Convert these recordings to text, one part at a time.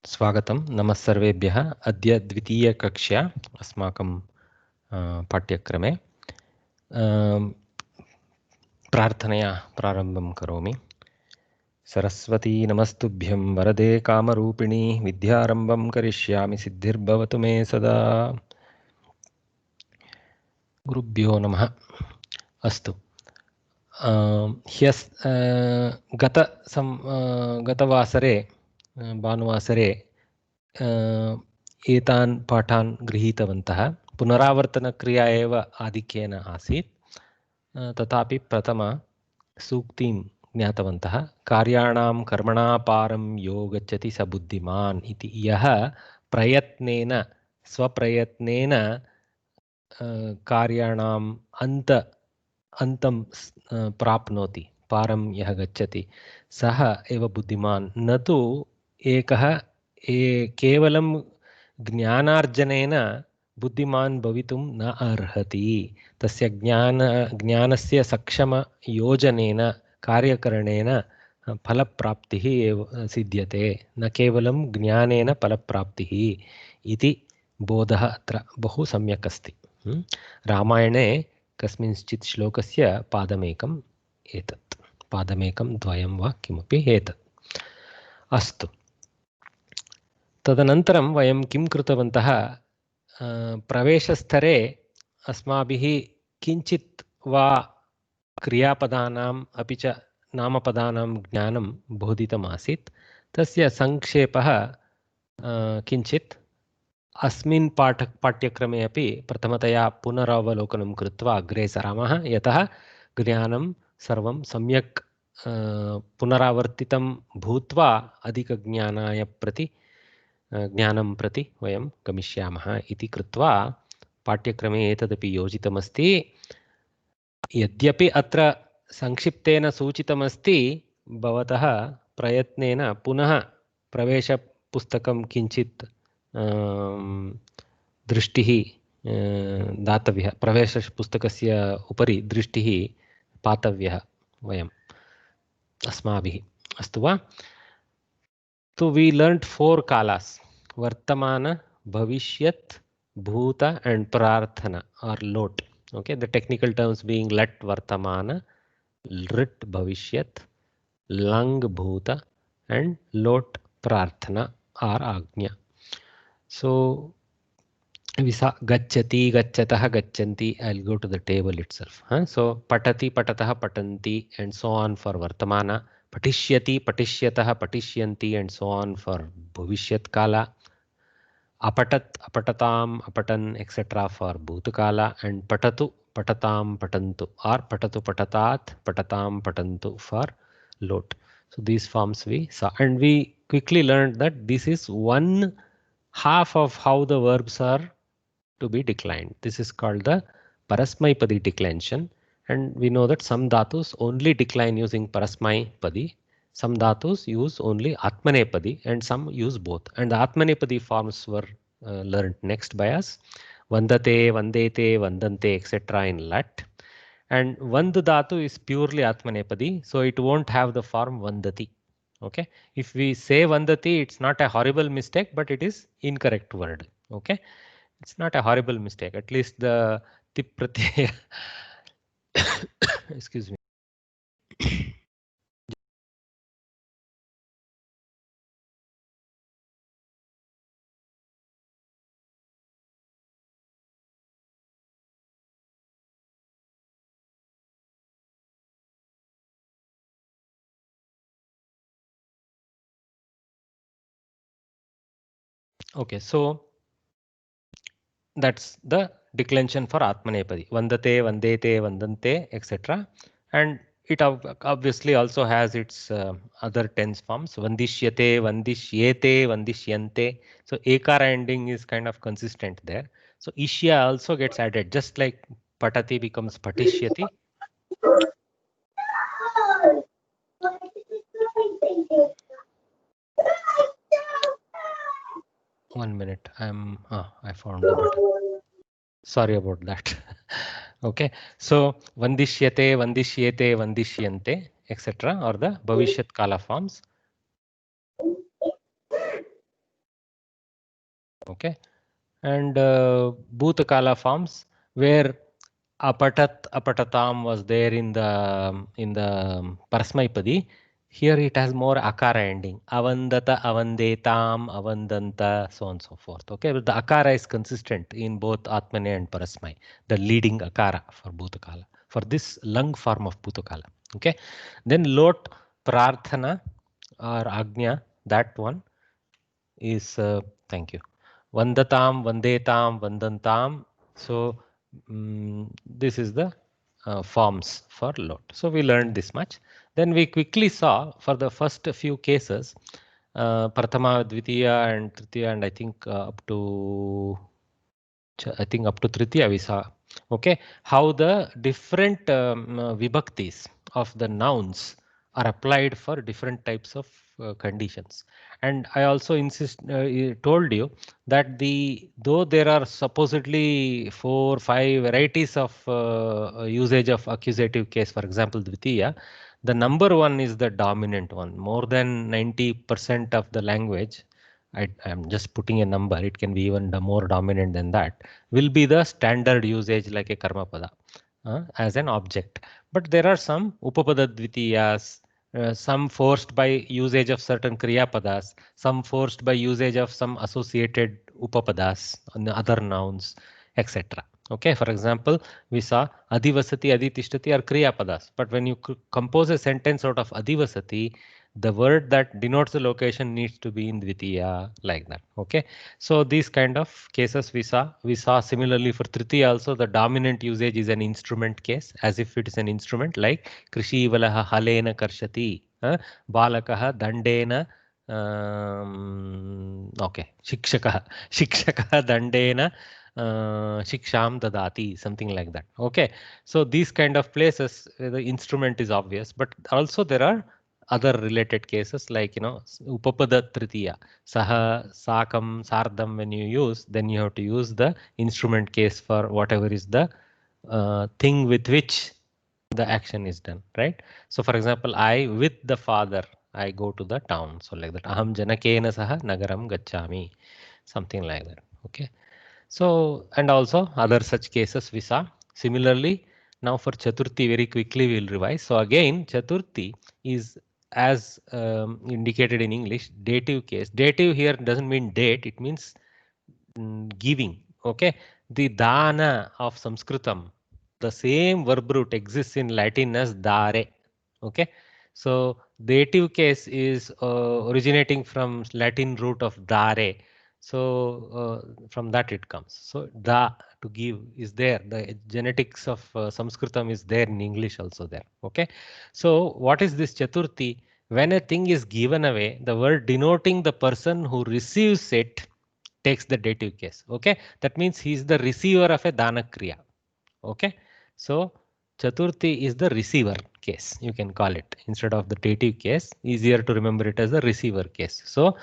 स्वागतं नमः सर्वेभ्यः। अद्य द्वितीयकक्षा अस्माकं पाठ्यक्रमे प्रार्थनया प्रारम्भं करोमि। सरस्वती नमस्तुभ्यं वरदे कामरूपिणी विद्यारम्भं करिष्यामि सिद्धिर्भवतु मे सदा। गुरुभ्यो नमः। अस्तु, गतवासरे भानुवासरे एतान् पाठान् गृहीतवन्तः। पुनरावर्तनक्रिया एव आधिक्येन आसीत्, तथापि प्रथमसूक्तिं ज्ञातवन्तः। कार्याणां कर्मणापारं यो गच्छति स बुद्धिमान् इति। यः प्रयत्नेन स्वप्रयत्नेन कार्याणाम् अन्तं प्राप्नोति, पारं यः गच्छति सः एव बुद्धिमान्, न तु एकः केवलं ज्ञानार्जनेन बुद्धिमान् भवितुं न अर्हति। तस्य ज्ञानस्य सक्षमयोजनेन कार्यकरणेन फलप्राप्तिः एव सिद्ध्यते, न केवलं ज्ञानेन फलप्राप्तिः इति बोधः अत्र बहु सम्यक् अस्ति। रामायणे कस्मिंश्चित् श्लोकस्य पादमेकम् एतत्, पादमेकं द्वयं वा किमपि एतत्। अस्तु, तदनन्तरं वयं किं कृतवन्तः, प्रवेशस्तरे अस्माभिः किञ्चित् वा क्रियापदानाम् अपि च नामपदानां ज्ञानं बोधितमासीत्। तस्य संक्षेपः किञ्चित् अस्मिन् पाठ्यक्रमे अपि प्रथमतया पुनरावलोकनं कृत्वा अग्रे सरामः, यतः ज्ञानं सर्वं सम्यक् पुनरावर्तितं भूत्वा ज्ञानं प्रति वयं गमिष्यामः इति कृत्वा पाठ्यक्रमे एतदपि योजितमस्ति। यद्यपि अत्र संक्षिप्तेन सूचितमस्ति, भवतः प्रयत्नेन पुनः प्रवेशपुस्तकं किञ्चित् दृष्टिः दातव्यः, प्रवेशपुस्तकस्य उपरि दृष्टिः पातव्यः वयम् अस्माभिः। अस्तु वा? So we learnt 4 kalas: Vartamana, Bhavishyat, Bhuta and Prarthana or Lot. Okay, the technical terms being Lat Vartamana, Rit Bhavishyat, Lang Bhuta and Lot Prarthana or Agnya. So we saw Gacchati, Gachatah, Gacchanti. I'll go to the table itself. So Patati, Patatah, Patanti and so on for Vartamana. Patishyati, Patishyatah, Patishyanti and so on for Bhavishyat Kala. Apatat, Apatatam, Apatan, etc. for Bhutakala. And Patatu, Patatam, Patantu or Patatu, Patatat, Patatam, Patantu for Lot. So these forms we saw, and we quickly learned that this is one half of how the verbs are to be declined. This is called the Parasmaipadi declension, and we know that some dhatus only decline using Parasmaipadi, some dhatus use only Atmanepadi, and some use both. And the Atmanepadi forms were learned next by us: Vandate, Vandete, Vandante, etc. in Lat. And Vand dhatu is purely Atmanepadi, so it won't have the form Vandati. Okay, if we say Vandati, it's not a horrible mistake, but it is incorrect word. Okay, it's not a horrible mistake. At least the tip pratyaya excuse me. Okay, so that's the declension for Atmanepadi. Vandate, Vandete, Vandante, etc. And it obviously also has its other tense forms: Vandishyate, Vandishyete, Vandishyante. So Ekara ending is kind of consistent there. So Ishya also gets added, just like Patati becomes Patishyati. 1 minute. I found the button. Sorry about that. Okay, so Vandishyate, Vandishyete, Vandishyante, etc. or the Bhavishyat Kala forms. Okay, and Bhutakala forms where apatat apatatam was there in the Parasmaipadi. Here it has more akara ending. Avandata, avandetam, avandanta, so on and so forth. Okay, but the akara is consistent in both Atmane and Parasmai, the leading akara for Bhutakala, for this lung form of Bhutakala. Okay, then Lot, Prarthana or Agnya, that one is, thank you, Vandatam, Vandetam, Vandantam. So this is the forms for lot. So we learned this much. Then we quickly saw for the first few cases, Prathama, Dvitiya and Tritiya, and I think up to Tritiya we saw. Okay, how the different vibhaktis of the nouns are applied for different types of conditions. And I also told you that though there are supposedly 4-5 varieties of usage of accusative case, for example, Dvitiya, the number one is the dominant one. More than 90% of the language, I'm just putting a number, it can be even more dominant than that, will be the standard usage like a karma pada as an object. But there are some upapada dvitiyas, some forced by usage of certain kriya padas, some forced by usage of some associated upapadas on the other nouns, etc. Okay, for example, we saw adivasati, aditishtati are kriya padas, but when you compose a sentence out of adivasati, the word that denotes the location needs to be in dvitiya, like that. Okay, so these kind of cases we saw similarly for tritiya also. The dominant usage is an instrument case, as if it is an instrument, like krishi valaha halena karshati, balakaha dandena, okay, shikshakah dandena shiksham dadati, something like that. Okay, so these kind of places the instrument is obvious, but also there are other related cases like, upapada tritiya, saha, sakam, sardam. When you use, then you have to use the instrument case for whatever is the thing with which the action is done, right? So for example, I with the father, I go to the town. So like that, aham janakena saha nagaram gachami, something like that. Okay. So, and also other such cases we saw. Similarly, now for Chaturthi, very quickly we will revise. So again, Chaturthi is, as indicated in English, dative case. Dative here doesn't mean date, it means giving. Okay, the dana of Sanskritam, the same verb root exists in Latin as dare. Okay, so dative case is originating from Latin root of dare. So from that it comes. So da, to give, is there. The genetics of Sanskritam is there in English also there. Okay, so what is this Chaturthi? When a thing is given away, the word denoting the person who receives it takes the dative case. Okay, that means he is the receiver of a dana kriya. Okay, so Chaturthi is the receiver case, you can call it, instead of the dative case. Easier to remember it as the receiver case. So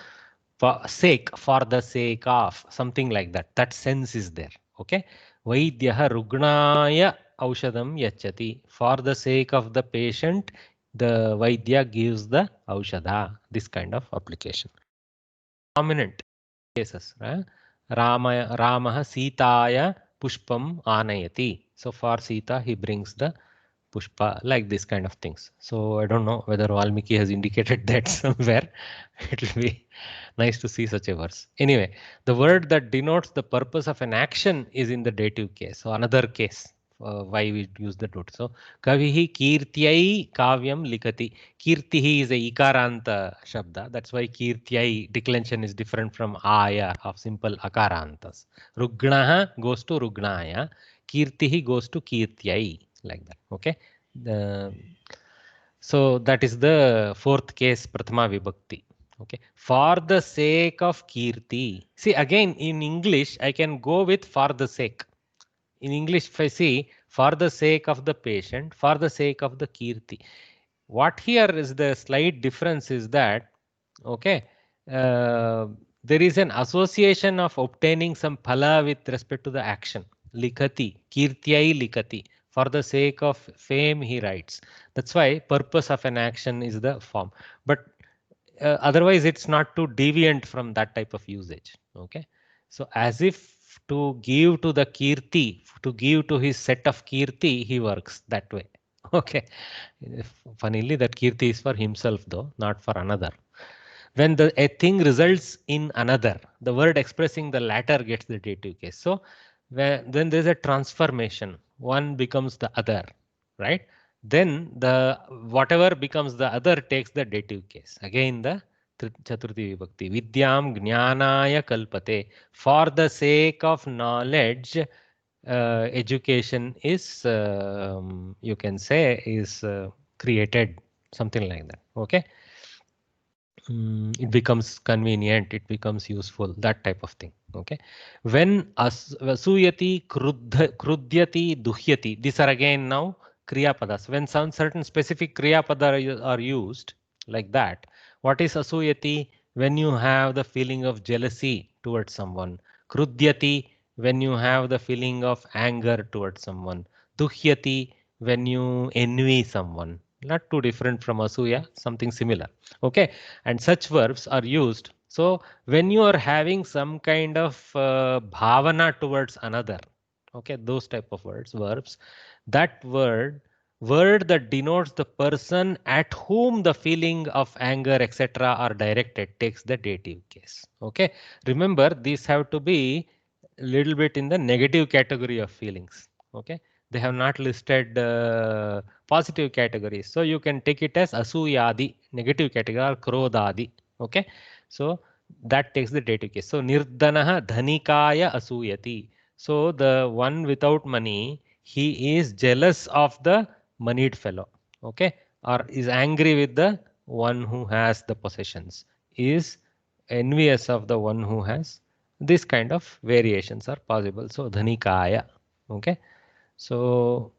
for the sake of, something like that, that sense is there. Okay, vaidyaha rugnaya aushadam yachati, for the sake of the patient the vaidya gives the aushadha, this kind of application. Prominent cases, right? Ramah Sitaya Pushpam Anayati. So for Sita, he brings the Pushpa, like this kind of things. So I don't know whether Valmiki has indicated that somewhere. It will be nice to see such a verse. Anyway, the word that denotes the purpose of an action is in the dative case. So another case why we use the dot. So Kavihi Kirtyai Kavyam Likati. Kirtihi is a ikaranta shabda. That's why Kirtyai declension is different from Aya of simple akarantas. Rugnaha goes to Rugnaya. Kirtihi goes to Kirtyai, like that. Okay. So that is the fourth case, Prathama Vibhakti. Okay. For the sake of Kirti. See, again, in English, I can go with for the sake. In English, if I see, for the sake of the patient, for the sake of the Kirti. What here is the slight difference is that, okay, there is an association of obtaining some phala with respect to the action. Likati, Kirtyai Likati. For the sake of fame, he writes. That's why purpose of an action is the form. But otherwise, it's not too deviant from that type of usage. Okay. So as if to give to the kirti, to give to his set of kirti, he works that way. Okay. Funnily, that kirti is for himself though, not for another. When a thing results in another, the word expressing the latter gets the dative case. So then there's a transformation. One becomes the other, right? Then the whatever becomes the other takes the dative case. Again, the Chaturthi Vibhakti. Vidyam Jnanaya Kalpate. For the sake of knowledge, education is, you can say, is created, something like that. Okay. It becomes convenient, it becomes useful, that type of thing. Okay. When asuyati, krudyati, duhyati, these are again now kriya padas. When some certain specific kriya pada are used like that, what is asuyati? When you have the feeling of jealousy towards someone. Krudyati, when you have the feeling of anger towards someone. Duhyati, when you envy someone. Not too different from asuya, something similar. Okay. And such verbs are used. So when you are having some kind of bhavana towards another, okay, those type of verbs, that word that denotes the person at whom the feeling of anger, etc., are directed takes the dative case. Okay. Remember, these have to be a little bit in the negative category of feelings. Okay. They have not listed positive categories. So you can take it as asuyadi, negative category, or krodadi. Okay. So that takes the dative case. So nirdanaha dhanikaya asuyati. So the one without money, he is jealous of the moneyed fellow. Okay. Or is angry with the one who has the possessions. Is envious of the one who has. This kind of variations are possible. So dhanikaya. Okay. So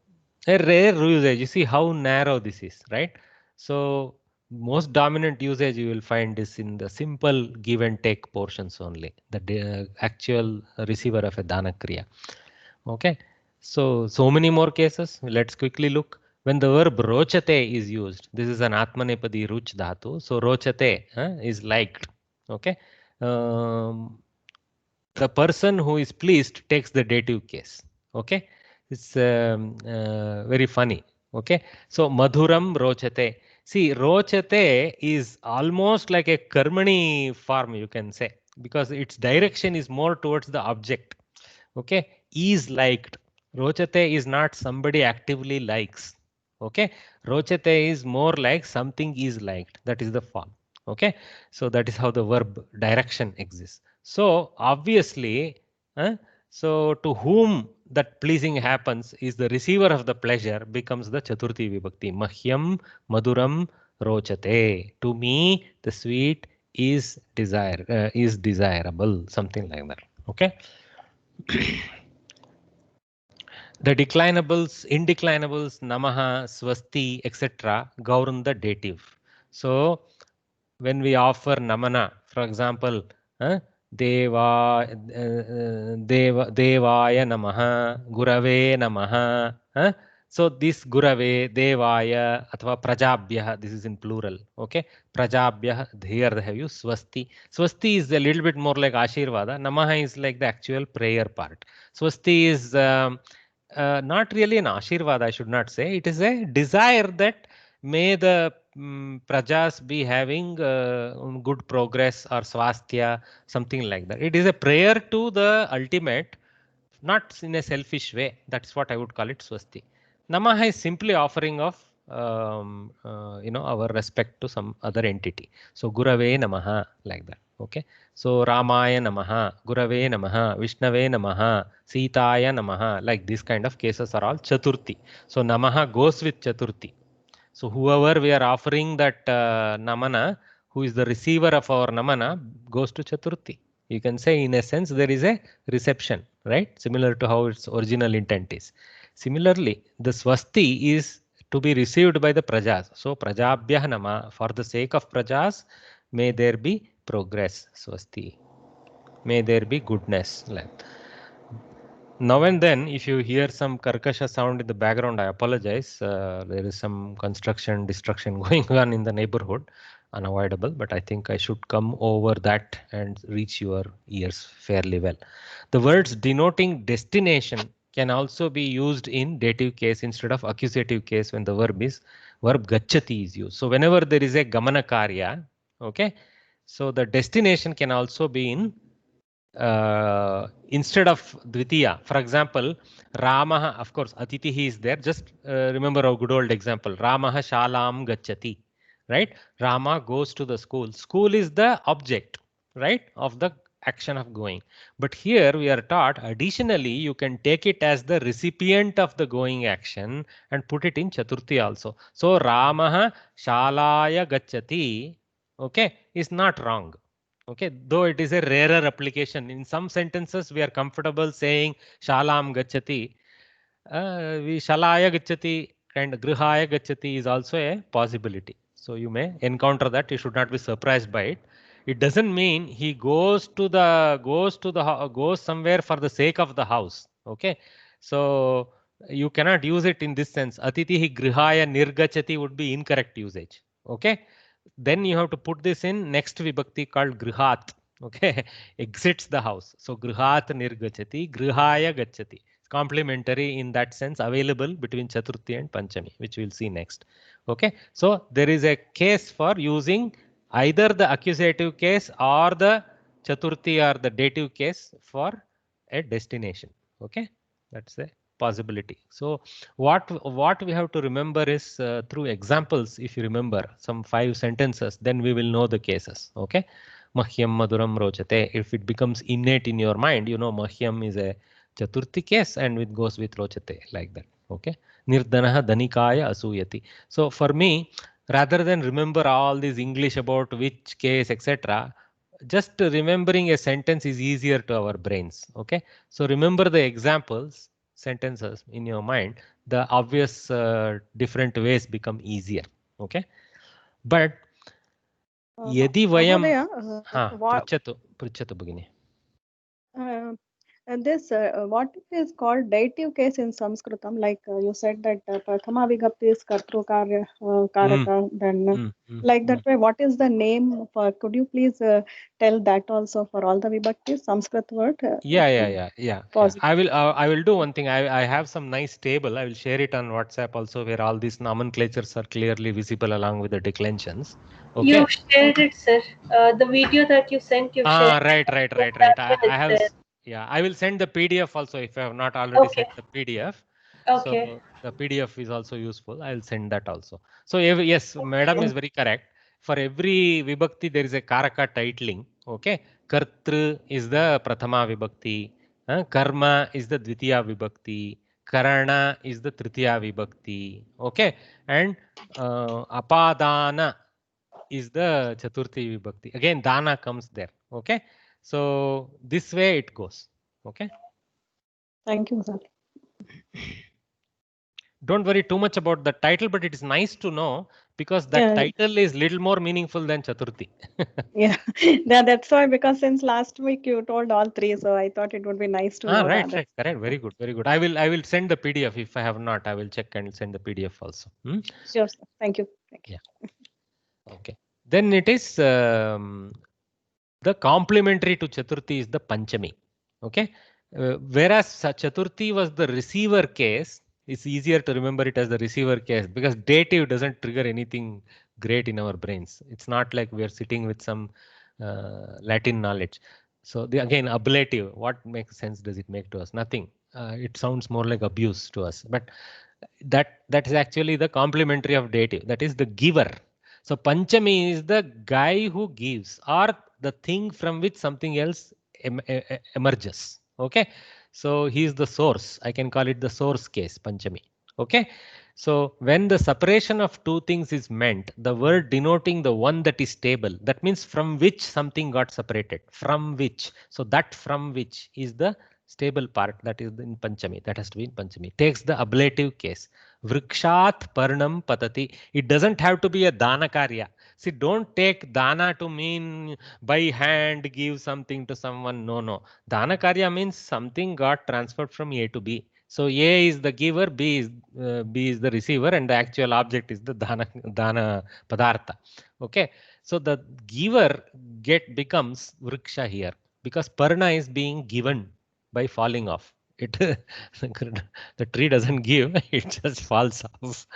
a rare usage. You see how narrow this is, right? So most dominant usage you will find is in the simple give and take portions only, the actual receiver of a dana kriya. Okay. So many more cases. Let's quickly look. When the verb rochate is used, this is an atmanepadi ruch dhatu. So rochate is liked. Okay. The person who is pleased takes the dative case. Okay. It's very funny. Okay. So madhuram rochate. See, rochate is almost like a karmani form, you can say, because its direction is more towards the object. Okay. Is liked. Rochate is not somebody actively likes. Okay. Rochate is more like something is liked. That is the form. Okay. So that is how the verb direction exists. So obviously, so to whom that pleasing happens is the receiver of the pleasure becomes the Chaturthi Vibhakti. Mahyam Maduram Rochate. To me, the sweet is desirable. Something like that. Okay. The declinables, indeclinables, namaha, swasti, etc. govern the dative. So when we offer namana, for example, devaya namaha, gurave namaha. So this gurave, devaya, athva prajabhyah, this is in plural. Okay, prajabhyah, here they have used swasti. Swasti is a little bit more like ashirvada. Namaha is like the actual prayer part. Swasti is not really an ashirvada, I should not say. It is a desire that may the prajas be having good progress or swasthya, something like that. It is a prayer to the ultimate, not in a selfish way. That's what I would call it swasti. Namaha is simply offering of our respect to some other entity. So Gurave Namaha, like that. Okay. So Ramaya Namaha, Gurave Namaha, Vishnave Namaha, Sitaya Namaha, like these kind of cases are all Chaturthi. So Namaha goes with Chaturthi. So whoever we are offering that namana, who is the receiver of our namana, goes to Chaturthi. You can say in a sense there is a reception, right? Similar to how its original intent is. Similarly, the swasti is to be received by the prajas. So prajabhyah nama, for the sake of prajas, may there be progress, swasti. May there be goodness. now and then, if you hear some karkasha sound in the background, I apologize. There is some construction destruction going on in the neighborhood, unavoidable, but I think I should come over that and reach your ears fairly well. The words denoting destination can also be used in dative case instead of accusative case when the verb gacchati is used. So whenever there is a gamana karya, okay, so the destination can also be in instead of dvitiya. For example, Ramaha, of course, Atitihi is there. Just remember our good old example. Ramaha shalam gacchati, right? Rama goes to the school. School is the object, right, of the action of going. But here we are taught additionally you can take it as the recipient of the going action and put it in Chaturthi also. So Ramaha shalaya gacchati, okay, is not wrong. Okay, though it is a rarer application. In some sentences, we are comfortable saying shalam gacchati. We shalaya gacchati and grihaya gacchati is also a possibility. So you may encounter that. You should not be surprised by it. It doesn't mean he goes somewhere for the sake of the house. Okay, so you cannot use it in this sense. Atitihi grihaya nirgachati would be incorrect usage. Okay, then you have to put this in next vibhakti called grihat. Okay, exits the house. So grihat nirgachati, grihaya gachati. Complementary in that sense, available between Chaturthi and Panchami, which we'll see next. Okay, so there is a case for using either the accusative case or the Chaturthi or the dative case for a destination. Okay, that's a possibility. So what we have to remember is through examples. If you remember some 5 sentences, then we will know the cases. Okay, Mahyam Maduram Rochate. If it becomes innate in your mind, you know Mahyam is a Chaturthi case and it goes with Rochate like that. Okay, Nirdanaha Dhanikaya Asuyati. So for me, rather than remember all this English about which case, etc., just remembering a sentence is easier to our brains. Okay, so remember the examples, sentences in your mind. The obvious different ways become easier. Okay, but यदि वयं पृच्छतु भगिनि. And this what is called dative case in Sanskritam, like you said that Prathama Vibhakti is Kartru Karaka, then like that way, what is the name for? Could you please tell that also for all the Vibhaktis, Sanskrit word? Yeah. I will do one thing. I have some nice table. I will share it on WhatsApp also, where all these nomenclatures are clearly visible along with the declensions. Okay. You shared it, sir. The video that you sent, you shared. Right. I have. Yeah, I will send the PDF also if I have not already sent the PDF. Okay. So the PDF is also useful. I will send that also. So yes, Madam is very correct. For every Vibhakti, there is a Karaka titling. Okay. Kartru is the Prathama Vibhakti. Karma is the Dvitiya Vibhakti. Karana is the Tritiya Vibhakti. Okay. And Apadana is the Chaturthi Vibhakti. Again, Dana comes there. Okay. So this way it goes. Okay. Thank you, sir. Don't worry too much about the title, but it is nice to know because that title is little more meaningful than Chaturthi. Yeah, that's why, because since last week you told all 3, so I thought it would be nice to know. Right. Correct. Very good. I will send the PDF. If I have not, I will check and send the PDF also. Sure, sir. Thank you. Yeah. Okay. Then it is the complementary to Chaturthi is the Panchami. Okay. Whereas Chaturthi was the receiver case, it's easier to remember it as the receiver case because dative doesn't trigger anything great in our brains. It's not like we are sitting with some Latin knowledge. So again, ablative, what makes sense does it make to us? Nothing. It sounds more like abuse to us. But that is actually the complementary of dative. That is the giver. So Panchami is the guy who gives or the thing from which something else emerges. Okay, so he is the source. I can call it the source case, Panchami. Okay, so when the separation of two things is meant, the word denoting the one that is stable, that means from which something got separated, from which. So that from which is the stable part, that is in Panchami, that has to be in Panchami. Takes the ablative case. Vrikshat parnam patati. It doesn't have to be a dana karya. See, don't take dana to mean by hand give something to someone. No, no. Dana karya means something got transferred from A to B. So A is the giver, B is the receiver, and the actual object is the dana padartha. Okay. So the giver becomes vriksha here because parna is being given by falling off. It the tree doesn't give, it just falls off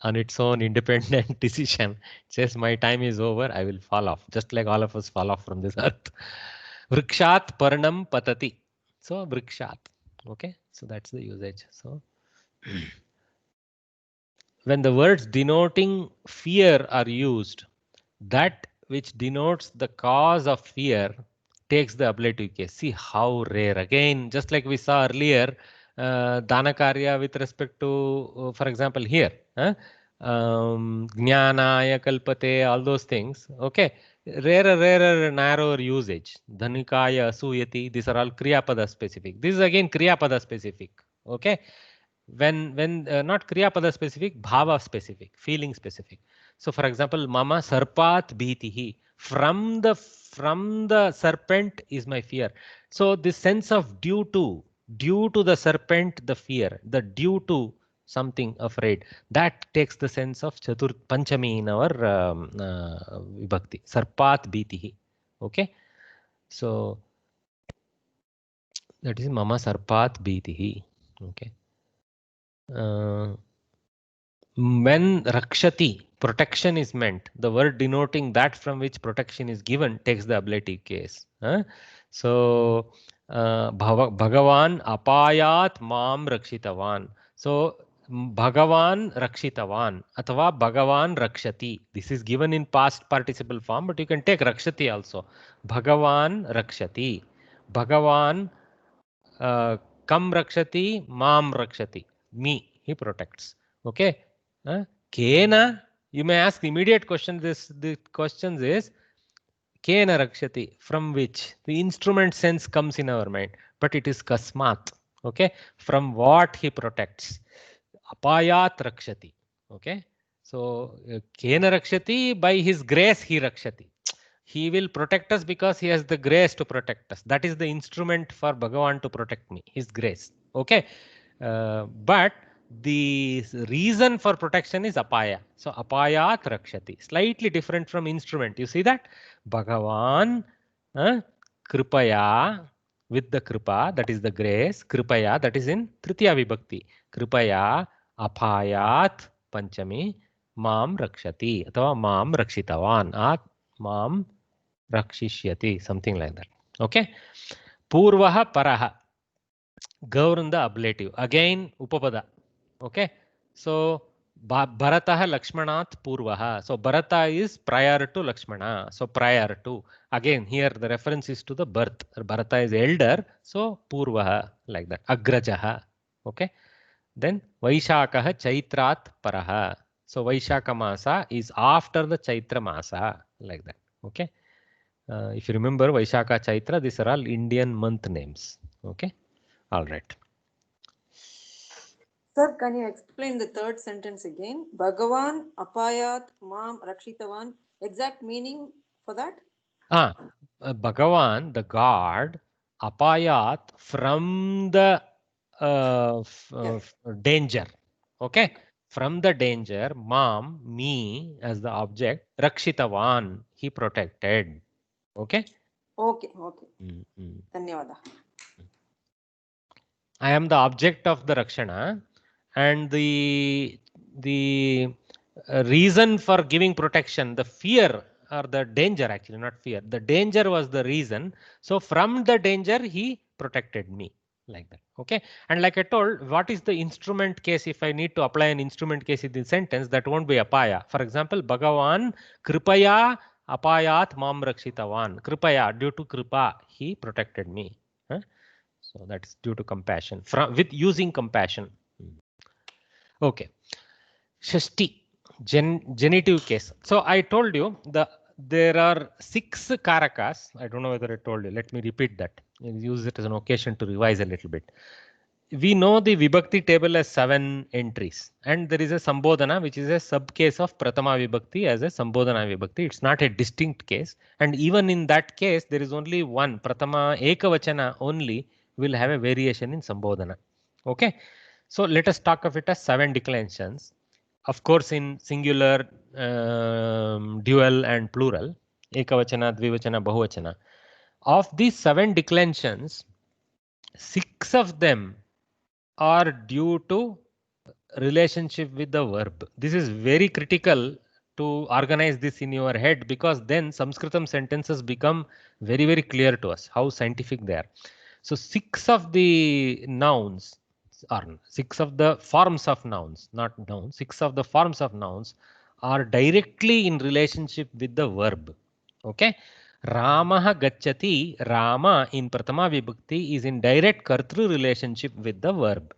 on its own independent decision. It says my time is over, I will fall off, just like all of us fall off from this earth. Vrikshat parnam patati. So vrikshat. Okay, so that's the usage. So when the words denoting fear are used, that which denotes the cause of fear takes the ablative case. See how rare. Again, just like we saw earlier, dana karya with respect to, for example, here, jnanaya kalpate, all those things. Okay, rarer, narrower usage. Dhanikaya asuyati. These are all kriyapada specific. This is again kriyapada specific. Okay, when not kriyapada specific, bhava specific, feeling specific. So for example, mama sarpat bhitihi, from the serpent is my fear. So this sense of due to the serpent, the fear, the due to something afraid, that takes the sense of chatur panchami in our vibhakti, sarpat bhitihi. Okay, so that is mama sarpat bhitihi. Okay. When rakshati, protection is meant, the word denoting that from which protection is given takes the ablative case. So Bhagavan apayat mam rakshitavan. So Bhagavan rakshitavan athava Bhagavan rakshati. This is given in past participle form, but you can take rakshati also. Bhagavan rakshati. Bhagavan kam rakshati, mam rakshati. Me, he protects. Okay. Kena, you may ask immediate question. The questions is Kena rakshati, from which the instrument sense comes in our mind, but it is kasmat. Okay, from what he protects. Apayat rakshati. Okay, so Kena rakshati, by his grace he rakshati. He will protect us because he has the grace to protect us. That is the instrument for Bhagavan to protect me, his grace. Okay, but the reason for protection is apaya. So apayat rakshati, slightly different from instrument. You see that? Bhagavan kripaya, with the kripa, that is the grace. Kripaya, that is in Tritiya Vibhakti. Kripaya apayat panchami mam rakshati, athava mam rakshitavan, at mam rakshishyati, something like that. Okay. Purvaha paraha. Gauranda ablative. Again upapada. Okay. So Bharatah Lakshmanat Purvaha. So Bharata is prior to Lakshmana. So prior to. Again here the reference is to the birth. Bharata is elder. So Purvaha, like that. Agrajaha. Okay. Then Vaishakaha Chaitrat Paraha. So Vaishaka Masa is after the Chaitra Masa, like that. Okay. If you remember Vaishaka, Chaitra, these are all Indian month names. Okay. All right. Sir, can you explain the third sentence again? Bhagavan apayat mam rakshitavan. Exact meaning for that? Bhagavan, the God, apayat, from the danger. Okay. From the danger, mam, me as the object, rakshitavan, he protected. Okay. Okay. Mm-hmm. Dhanyavada. I am the object of the rakshana, and the reason for giving protection, the fear or the danger, actually not fear, the danger was the reason. So from the danger he protected me, like that. Okay. And like I told, what is the instrument case? If I need to apply an instrument case in the sentence, that won't be apaya. For example, Bhagavan kripaya apayat mam rakshitavan. Kripaya, due to kripa he protected me. So that's due to compassion, with using compassion. Okay. Shashti, genitive case. So I told you there are 6 karakas. I don't know whether I told you. Let me repeat that and use it as an occasion to revise a little bit. we know the Vibhakti table as 7 entries, and there is a Sambodhana which is a sub case of Prathama Vibhakti as a Sambodhana Vibhakti. It's not a distinct case, and even in that case there is only one Prathama Ekavachana only will have a variation in Sambodhana. Okay, so let us talk of it as 7 declensions. Of course, in singular, dual and plural, Ekavachana, Dvivachana, Bahuvachana. Of these 7 declensions, 6 of them are due to relationship with the verb. This is very critical to organize this in your head, because then Sanskritam sentences become very, very clear to us how scientific they are. So 6 of the nouns, or 6 of the forms of nouns, not nouns, 6 of the forms of nouns are directly in relationship with the verb. Okay. Ramah gacchati, Rama in Prathama Vibhakti is in direct Kartru relationship with the verb.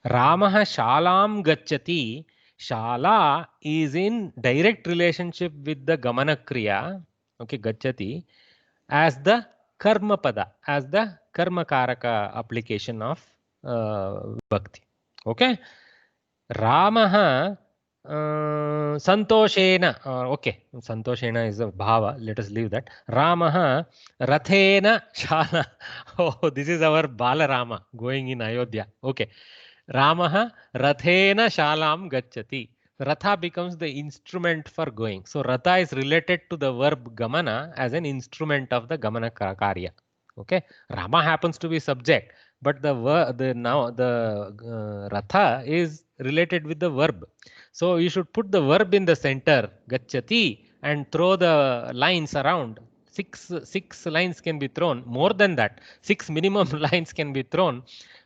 Ramah shalam gacchati, Shala is in direct relationship with the Gamana Kriya, okay, gacchati, as the Karma Pada, as the Karma Karaka application of Bhakti. Okay. Ramah Santoshena, okay, Santoshena is a bhava, let us leave that. Ramah Rathena Shala. Oh, this is our Balarama going in Ayodhya. Okay. Ramah Rathena Shalam Gacchati. Ratha becomes the instrument for going. So Ratha is related to the verb Gamana as an instrument of the Gamana Karya. Okay. Rama happens to be subject, but the Ratha is related with the verb. So you should put the verb in the center, Gacchati, and throw the lines around. Six lines can be thrown. More than that, 6 minimum lines can be thrown,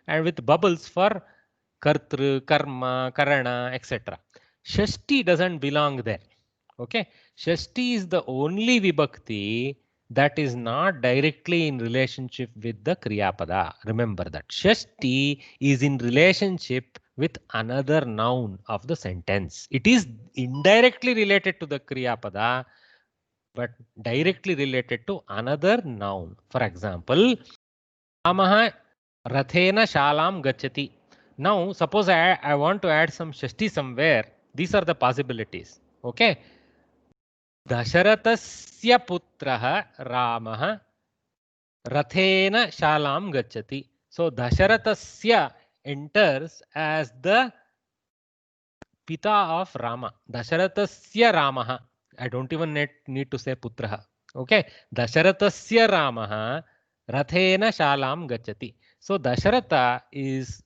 and with bubbles for Kartru, Karma, Karana, etc. Shashti doesn't belong there. Okay. Shashti is the only Vibhakti that is not directly in relationship with the Kriyapada. Remember that. Shashti is in relationship with another noun of the sentence. It is indirectly related to the Kriyapada, but directly related to another noun. For example, Ramaha Rathena Shalam Gachati. Now, suppose I want to add some Shashti somewhere. These are the possibilities. Okay. Dasharathasya putraha Ramaha Rathena Shalam Gachati. So, Dasharathasya enters as the Pita of Rama. Dasharathasya Ramaha. I don't even need to say putraha. Okay. Dasharathasya Ramaha Rathena Shalam Gachati. So Dasharatha is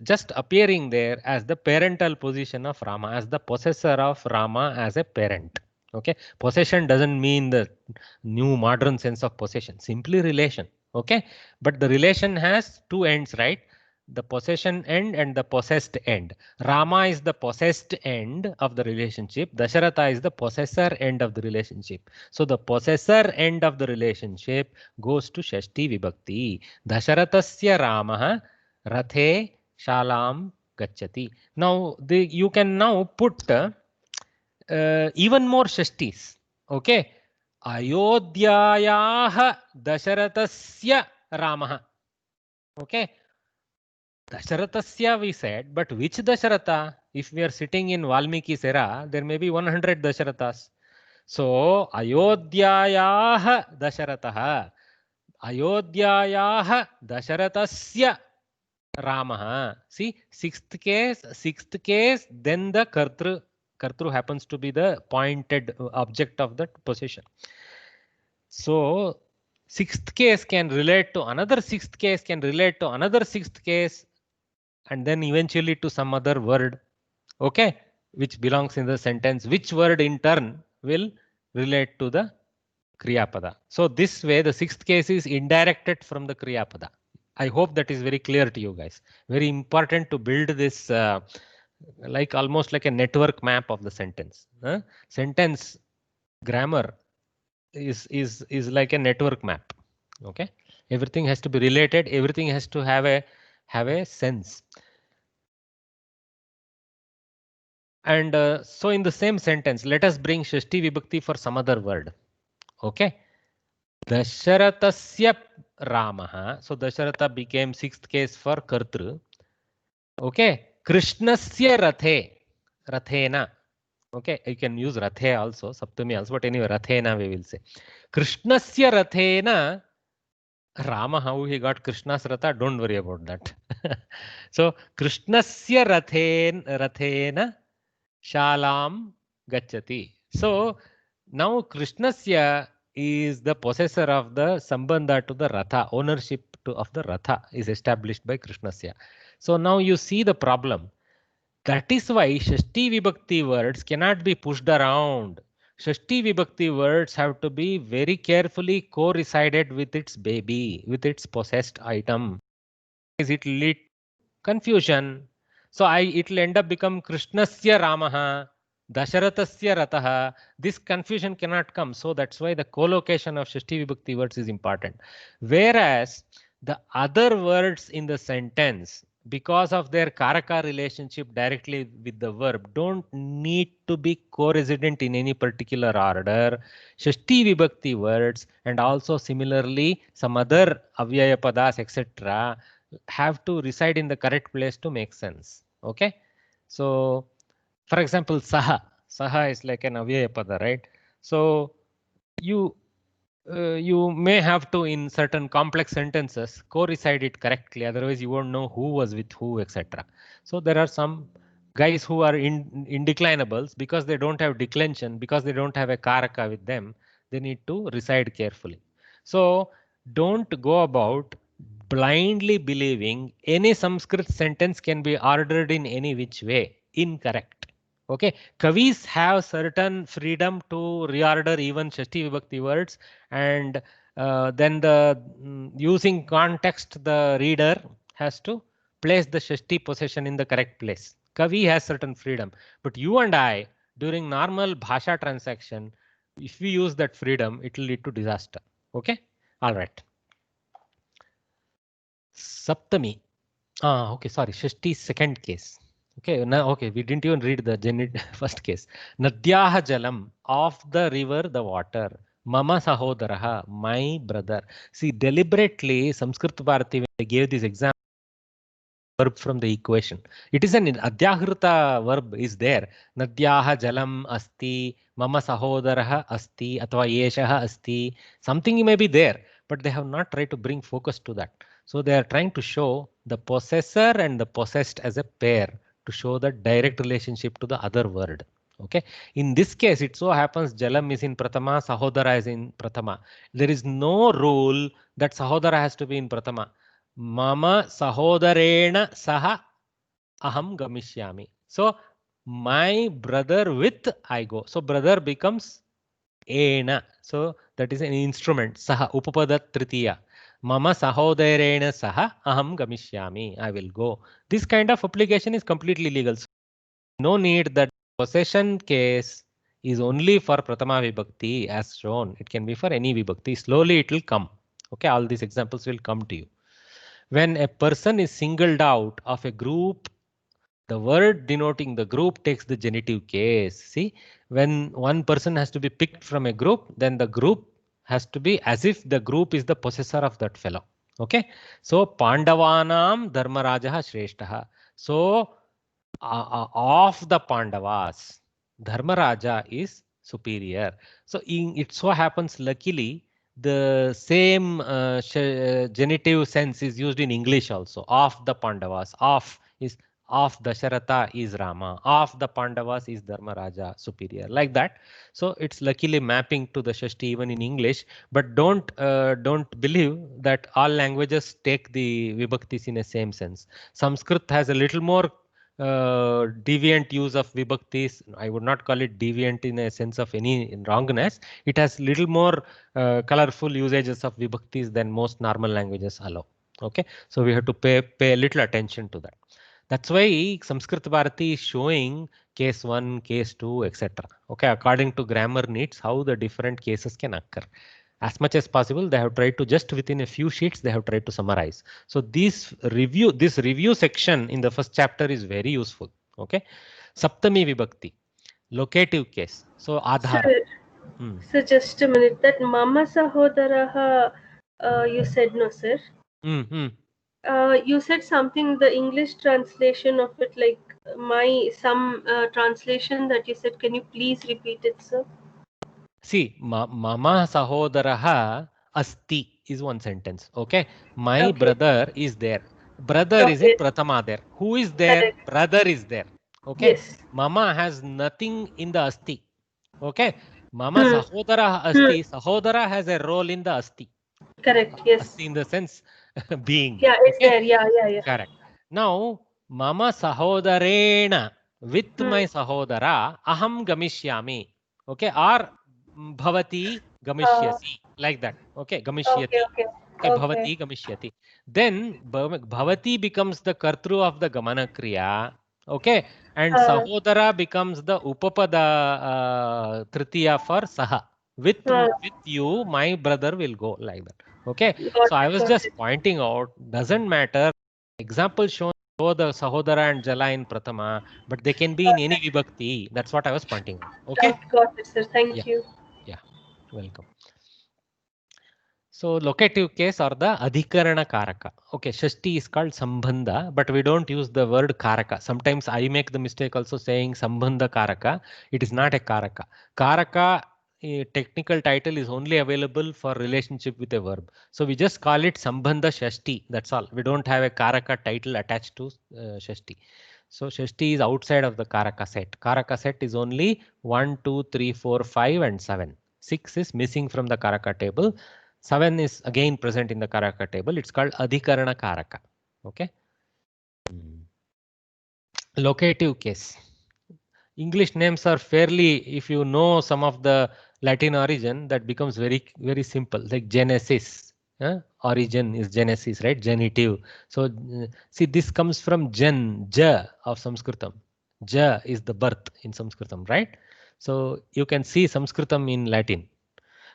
just appearing there as the parental position of Rama, as the possessor of Rama as a parent. Okay. Possession doesn't mean the new modern sense of possession, simply relation. Okay. But the relation has 2 ends, right? The possession end and the possessed end. Rama is the possessed end of the relationship. Dasharatha is the possessor end of the relationship. So the possessor end of the relationship goes to Shashti Vibhakti. Dasharathasya Ramaha Rathe Shalam Gacchati. Now you can now put even more Shashtis. Okay. Ayodhyayaha Dasharathasya Ramaha. Okay. Dasharathasya we said, but which Dasharatha? If we are sitting in Valmiki's era, there may be 100 Dasharathas. So, Ayodhyayaha Dasharataha. Ayodhyayaha Dasharathasya Ramaha. See, sixth case, then the Kartru happens to be the pointed object of the possession. So, 6th case can relate to another 6th case, can relate to another 6th case, and then eventually to some other word, okay, which belongs in the sentence, which word in turn will relate to the Kriyapada. So this way the 6th case is indirected from the Kriyapada. I hope that is very clear to you guys. Very important to build this like almost like a network map of the sentence. Sentence grammar is like a network map. Okay, everything has to be related, everything has to have a sense. And so in the same sentence, let us bring Shashti Vibhakti for some other word. Okay. Dasharathasya Ramaha. So Dasharatha became sixth case for Kartru. Okay. Krishnasya Rathe. Rathena. Okay. You can use Rathe also, Saptami also, but anyway, Rathena we will say. Krishnasya Rathena. Rama, how he got Krishna's Ratha, don't worry about that. So, Krishnasya Rathena Shalam Gachati. So, now Krishnasya is the possessor of the Sambandha to the Ratha, ownership of the Ratha is established by Krishnasya. So, now you see the problem. That is why Shashti Vibhakti words cannot be pushed around. Shashti Vibhakti words have to be very carefully co-resided with its baby, with its possessed item. It will lead confusion. So it will end up become Krishnasya Ramaha, Dasharathasya Rataha. This confusion cannot come. So that's why the collocation of Shashti Vibhakti words is important. Whereas the other words in the sentence, because of their Karaka relationship directly with the verb, don't need to be co-resident in any particular order. Shashti Vibhakti words and also similarly some other Avyaya Padas etc. have to reside in the correct place to make sense. Okay. So, for example, Saha. Saha is like an Avyaya Pada, right? So, you may have to, in certain complex sentences, co-reside it correctly. Otherwise, you won't know who was with who, etc. So, there are some guys who are indeclinables because they don't have declension, because they don't have a Karaka with them. They need to reside carefully. So, don't go about blindly believing any Sanskrit sentence can be ordered in any which way. Incorrect. Okay, Kavis have certain freedom to reorder even Shashti Vibhakti words, and then using context, the reader has to place the Shashti possession in the correct place. Kavi has certain freedom, but you and I, during normal Bhasha transaction, if we use that freedom, it will lead to disaster. Okay, all right. Saptami. Okay, sorry, Shashti second case. Okay, now okay, we didn't even read the first case. Nadyaha jalam, of the river the water. Mama sahodaraha, my brother. See, deliberately Sanskrit Bharati, when they gave this example, verb from the equation. It is an adhyahrita verb is there. Nadyaha jalam asti, mama sahodaraha asti, atva yeshaha asti. Something may be there, but they have not tried to bring focus to that. So they are trying to show the possessor and the possessed as a pair to show the direct relationship to the other word. Okay. In this case, it so happens Jalam is in Pratama, Sahodara is in Pratama. There is no rule that Sahodara has to be in Pratama. Mama Sahodarena Saha Aham Gamishyami. So my brother with I go. So brother becomes Ena. So that is an instrument. Saha Upapada Tritiya. Mama Sahodarena Saha Aham Gamishyami. I will go. This kind of application is completely legal. So no need that possession case is only for Pratama Vibhakti as shown. It can be for any Vibhakti. Slowly it will come. Okay, all these examples will come to you. When a person is singled out of a group, the word denoting the group takes the genitive case. See, when one person has to be picked from a group, then the group has to be as if the group is the possessor of that fellow. Okay. So, Pandavanam Dharmarajaha Shreshtaha. So, of the Pandavas, Dharmaraja is superior. So, it so happens luckily the same genitive sense is used in English also. Of the Pandavas, of is of Dasharatha is Rama, of the Pandavas is Dharmaraja superior, like that. So it's luckily mapping to the Shashti even in English, but don't believe that all languages take the Vibhaktis in the same sense. Sanskrit has a little more deviant use of Vibhaktis. I would not call it deviant in a sense of any wrongness. It has little more colorful usages of Vibhaktis than most normal languages allow. Okay, so we have to pay a little attention to that. That's why Sanskrit Bharati is showing case 1, case 2, etc. Okay, according to grammar needs, how the different cases can occur. As much as possible, they have tried to just within a few sheets, they have tried to summarize. So this review section in the first chapter is very useful. Okay, Saptami Vibhakti, locative case. So Adhara. So just a minute. That Mama Sahodaraha You said no, sir. Mm-hmm. You said something, the English translation of it, like some translation that you said. Can you please repeat it, sir? See, mama sahodaraha asti is one sentence. Okay, my Okay. brother is there. Brother is in Okay. prathama there. Who is there? Correct. Brother is there. Okay, Yes. mama has nothing in the asti. Okay, mama Hmm. sahodara asti. Sahodara has a role in the asti. Correct. Yes. Asti in the sense being. Yeah, it's Okay, there. Yeah, yeah, yeah. correct. Now, mama sahodarena, with my sahodara, aham gamishyami. Okay, or bhavati gamishyasi, like that. Okay, Okay, gamishyati. okay. Okay, Okay. bhavati gamishyati. Then bhavati becomes the kartru of the gamana kriya. Okay, and sahodara becomes the upapada tritiya for saha. With you, my brother will go, like that. Okay, so I was just pointing out, doesn't matter. Example shown the Sahodara and Jala in Prathama, but they can be in any vibhakti. That's what I was pointing out. Okay? Got it, sir. Thank you. Yeah. Welcome. So locative case or the adhikarana karaka. Okay, Shashti is called Sambandha, but we don't use the word karaka. Sometimes I make the mistake also saying Sambandha karaka. It is not a karaka. Karaka, a technical title, is only available for relationship with a verb. So we just call it Sambandha Shashti. That's all. We don't have a karaka title attached to Shashti. So Shashti is outside of the karaka set. Karaka set is only 1, 2, 3, 4, 5 and 7. 6 is missing from the karaka table. 7 is again present in the karaka table. It's called adhikarana karaka. Okay. Locative case. English names are fairly, if you know some of the Latin origin, that becomes very simple. Like Genesis. Origin is Genesis, right? Genitive. So see, this comes from ja of Sanskritam. Ja is the birth in Sanskritam, right? So you can see Sanskritam in Latin.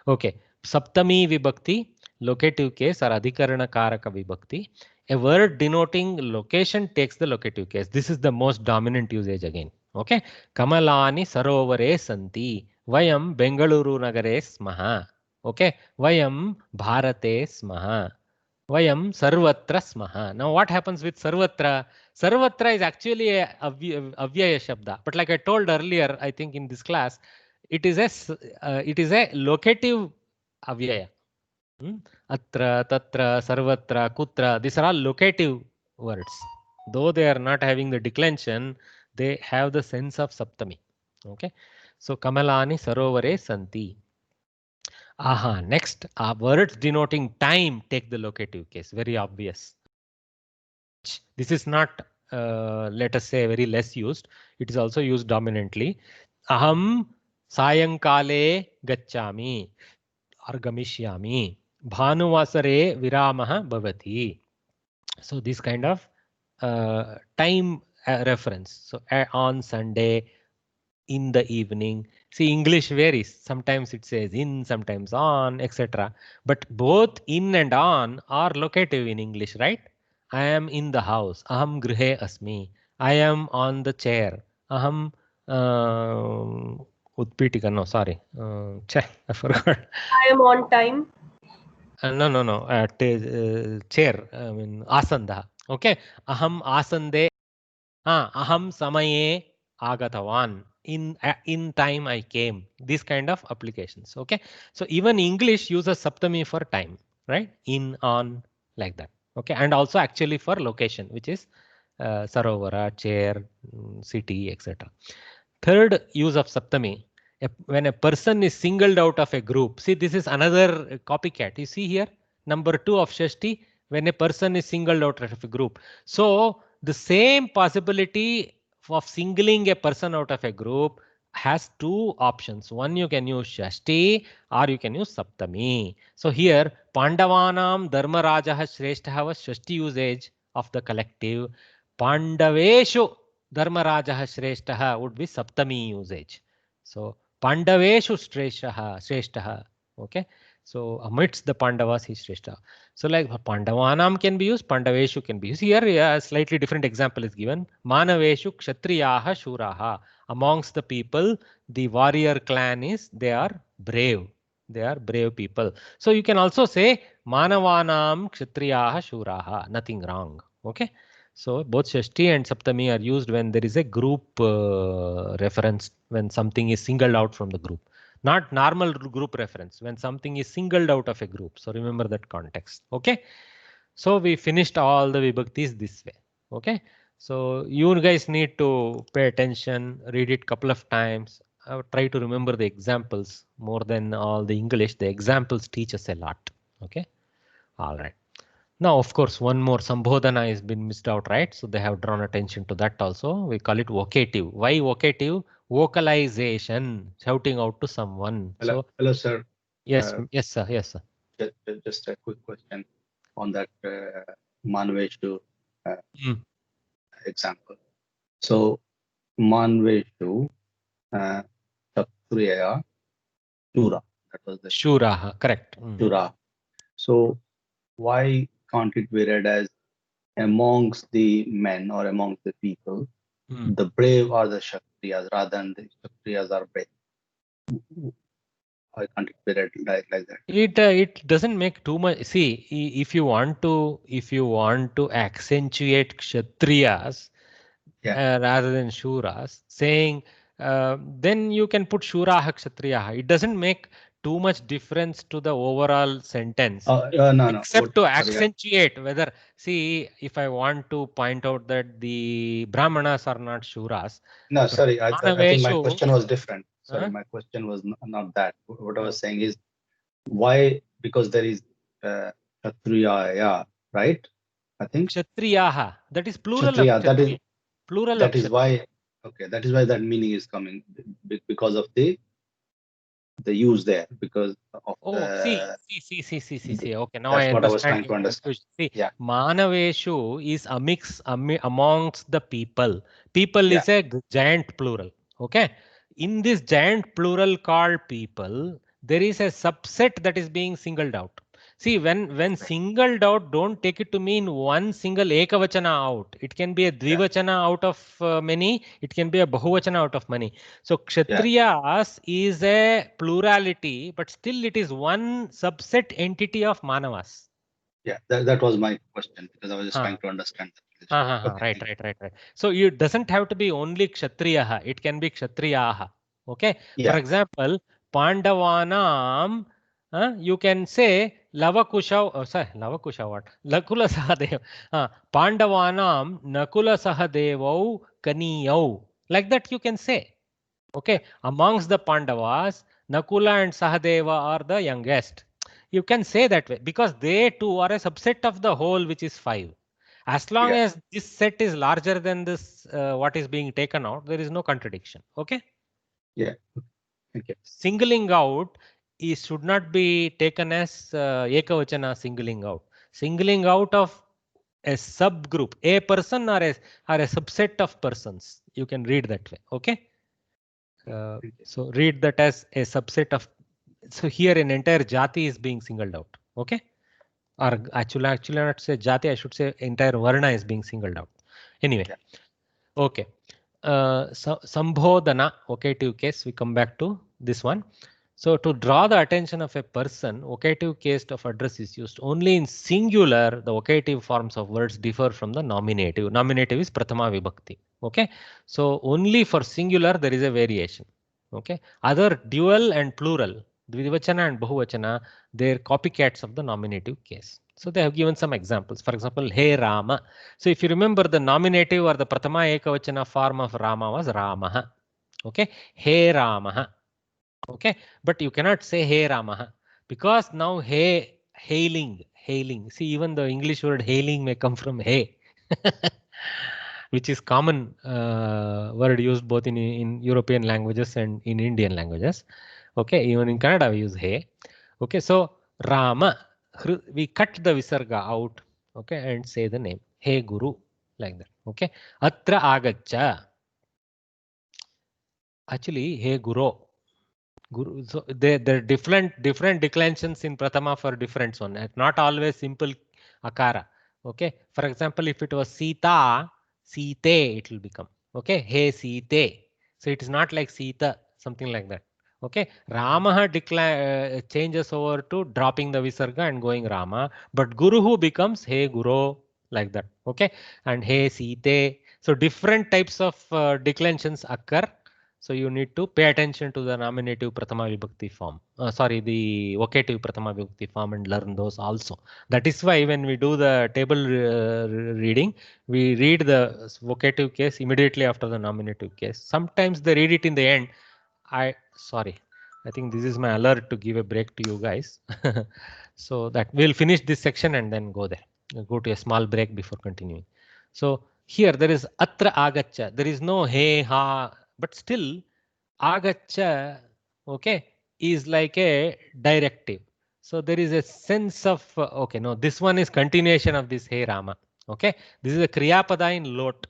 Okay. Saptami vibhakti, locative case or adhikarana karaka vibhakti. A word denoting location takes the locative case. This is the most dominant usage again. Okay. Kamalani sarovare santi. Vayam Bengaluru nagare smaha. Okay. Vayam Bharate smaha. Vayam sarvatra smaha. Now what happens with sarvatra? Sarvatra is actually a avyaya shabda. But like I told earlier, I think in this class, it is a locative avyaya. Atra, tatra, sarvatra, kutra. These are all locative words. Though they are not having the declension, they have the sense of saptami. Okay. So Kamalani sarovare santi. Aha. Next, words denoting time take the locative case. Very obvious. This is not, let us say, very less used. It is also used dominantly. Aham sayankale gacchami or gamishyami. Bhanuvasare viramaha bhavati. So this kind of time reference. So on Sunday, in the evening. See, English varies. Sometimes it says in, sometimes on, etc. But both in and on are locative in English, right? I am in the house. Aham grihe asmi. I am on the chair. Aham utpitika. No, sorry. I forgot. I am on time. No. Chair. I mean, asanda. Okay. Aham asande. Aham samaye agatavan. In time I came. These kind of applications. Okay. So even English uses saptami for time, right? In, on, like that. Okay. And also actually for location, which is sarovara, chair, city, etc. Third use of saptami. When a person is singled out of a group. See, this is another copycat. You see here, number 2 of Shashti, when a person is singled out of a group. So the same possibility of singling a person out of a group has 2 options. One, you can use Shashti or you can use Saptami. So here, Pandavanam Dharmarajah Shrestha was Shashti usage of the collective. Pandaveshu Dharmarajah Shrestha would be Saptami usage. So Pandaveshu Shrestha. Okay. So amidst the Pandavas he Shrestha. So like Pandavanam can be used, Pandaveshu can be used. Here a slightly different example is given. Manaveshu Kshatriyaha Shuraha. Amongst the people, the warrior clan is, they are brave. They are brave people. So you can also say Manavanam Kshatriyaha Shuraha. Nothing wrong. Okay. So both Shashti and Saptami are used when there is a group reference, when something is singled out from the group. Not normal group reference, when something is singled out of a group. So remember that context. Okay. So we finished all the vibhaktis this way. Okay. So you guys need to pay attention, read it couple of times. Try to remember the examples more than all the English. The examples teach us a lot. Okay. All right. Now, of course, one more Sambodhana has been missed out, right? So they have drawn attention to that also. We call it vocative. Why vocative? Vocalization, shouting out to someone. Hello, So, hello, sir. yes, yes, sir. Yes, sir. Just a quick question on that Manveshu Mm. example. So Manveshu Kshatriya Shura. That was the Shuraha, correct. Mm. Shura. So why can't it be read as amongst the men or amongst the people, the brave are the Kshatriyas rather than the Kshatriyas are brave? Why can't it be read like that? It doesn't make too much. See, if you want to accentuate Kshatriyas rather than Shuras, saying then you can put Shuraha Kshatriyaha. It doesn't make too much difference to the overall sentence. No. Except to accentuate whether, see, if I want to point out that the Brahmanas are not Shuras. No, sorry, I think my question was different. Sorry, my question was not that. What I was saying is, why? Because there is Kshatriya, right? I think Kshatriyaha. That is plural. Kshatriya, That is plural. That is why. Okay, that is why that meaning is coming because of the use there, because of see. Okay, now that's I what I was understand. trying to understand. See, yeah. Manaveshu is a mix amongst the people. People is a giant plural. Okay, in this giant plural called people, there is a subset that is being singled out. See, when singled out, don't take it to mean one single ekavachana out. It can be a dvivachana out of many. It can be a bahuvachana out of many. So Kshatriyas is a plurality, but still it is one subset entity of Manavas. Yeah, that was my question, because I was just trying to understand that. Okay, right. So it doesn't have to be only Kshatriyaha. It can be Kshatriyaha. Okay. For example, Pandavanam, you can say Lavakusha. Lavakusha what? Nakula Sahadev. Pandavanam Nakula Sahadevau Kaniyau. Like that you can say. Okay. Amongst the Pandavas, Nakula and Sahadeva are the youngest. You can say that way because they too are a subset of the whole, which is 5. As long as this set is larger than this, what is being taken out, there is no contradiction. Okay. Yeah. Okay. Singling out should not be taken as ekavachana singling out. Singling out of a subgroup, a person or a subset of persons. You can read that way. Okay. So read that as a subset of. So here an entire jati is being singled out. Okay. Or actually not say jati, I should say entire varna is being singled out. Anyway, okay. Sambodhana, vocative case, we come back to this one. So to draw the attention of a person, vocative case of address is used. Only in singular, the vocative forms of words differ from the nominative. Nominative is prathama vibhakti. Okay. So only for singular, there is a variation. Okay. Other dual and plural, dvivachana and bahuvachana, they are copycats of the nominative case. So they have given some examples. For example, Hey Rama. So if you remember, the nominative or the prathama ekavachana form of Rama was Ramaha. Okay. Hey Ramaha. Okay. But you cannot say Hey Ramaha because now hey, hailing. See, even the English word hailing may come from hey. Which is common word used both in European languages and in Indian languages. Okay, even in Kannada we use hey. Okay, so Rama, we cut the visarga out. Okay, and say the name Hey Guru, like that. Okay, Atra Agacha. Actually, Hey Guru. Guru. So there are different declensions in Prathama for different one. Not always simple akara. Okay, for example, if it was Sita, Site, it will become. Okay, Hey Site. So it is not like Sita, something like that. Okay, Rama changes over to dropping the Visarga and going Rama, but Guruhu becomes Hey Guru, like that. Okay, and Hey Site. So different types of declensions occur. So you need to pay attention to the nominative Prathama Vibhakti form. The vocative Prathama Vibhakti form and learn those also. That is why when we do the table reading, we read the vocative case immediately after the nominative case. Sometimes they read it in the end. I think this is my alert to give a break to you guys. So that we'll finish this section and then go there. We'll go to a small break before continuing. So here there is atra agacha. There is no he, ha, but still agacha, okay, is like a directive. So there is a sense of, okay, no, this one is continuation of this Hey Rama. Okay, this is a Kriya Pada in Lot.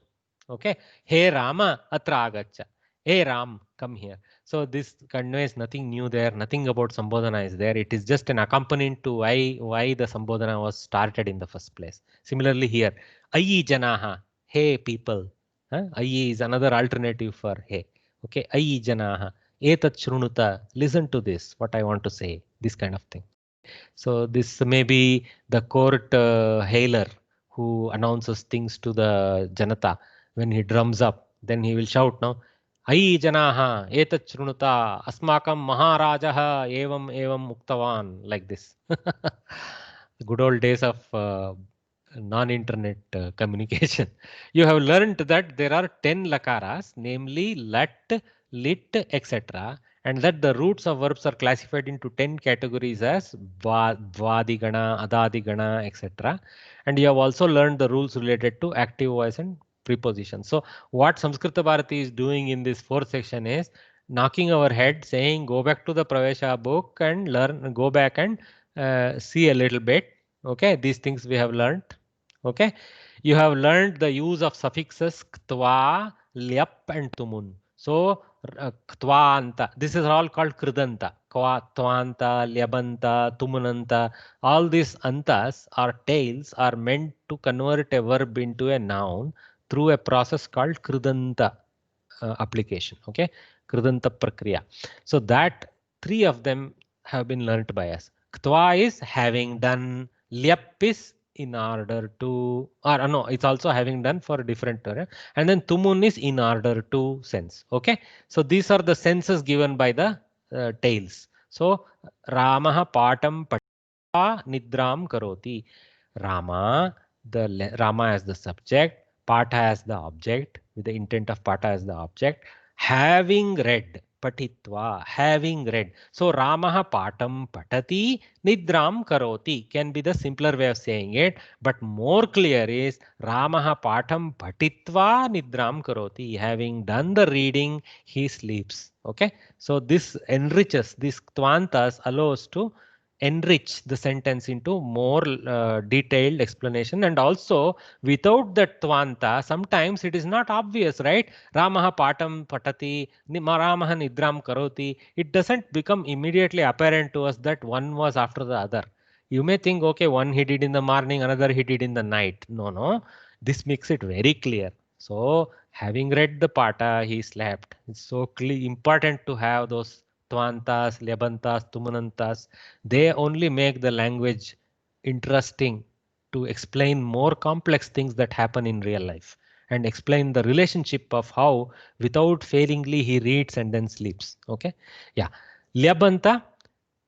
Okay, Hey Rama, atra agacha. Hey Ram, come here. So this conveys nothing new there, nothing about Sambodhana is there. It is just an accompaniment to why the Sambodhana was started in the first place. Similarly here, Ayi Janaha, hey people. Ayi is another alternative for hey. Okay, Ayi Janaha, Etat Shrunuta, listen to this, what I want to say, this kind of thing. So this may be the court hailer who announces things to the Janata. When he drums up, then he will shout now, Ayi Janaha, Etat Shrunuta, Asmakam Maharajaha, Evam Evam Muktavan, like this. Good old days of non-internet communication. You have learned that there are 10 lakaras, namely lat, lit, etc. And that the roots of verbs are classified into 10 categories as Dvadigana, Adadigana, etc. And you have also learned the rules related to active voice and preposition. So what Samskrita Bharati is doing in this fourth section is knocking our head, saying go back to the Pravesha book and learn, go back and see a little bit. Okay, these things we have learned. Okay, you have learned the use of suffixes ktva, lyap and tumun. So ktvanta, this is all called kridanta. Tvanta, lyabanta, tumunanta, all these antas or tails are meant to convert a verb into a noun through a process called kridanta application. Okay, kridanta prakriya. So that three of them have been learnt by us. Ktva is having done, lyap is in order to, or no, it's also having done for a different term, and then tumun is in order to sense. Okay, so these are the senses given by the tails. So Ramaha patam patva nidram karoti. Rama, the Rama as the subject, Pata as the object, with the intent of Pata as the object, having read, patitva, having read. So Ramaha patam patati nidram karoti can be the simpler way of saying it, but more clear is Ramaha patam patitva nidram karoti. Having done the reading, he sleeps. Okay, so this enriches, this tvantas allows to enrich the sentence into more detailed explanation, and also without that tvanta sometimes it is not obvious, right? Ramaha patam patati, Ramaha nidram karoti. It doesn't become immediately apparent to us that one was after the other. You may think, okay, one he did in the morning, another he did in the night. No, this makes it very clear. So having read the pata, he slept. It's so important to have those tvantas, lebantas, tumanantas. They only make the language interesting to explain more complex things that happen in real life and explain the relationship of how without failingly he reads and then sleeps. Okay, yeah. Lyabanta.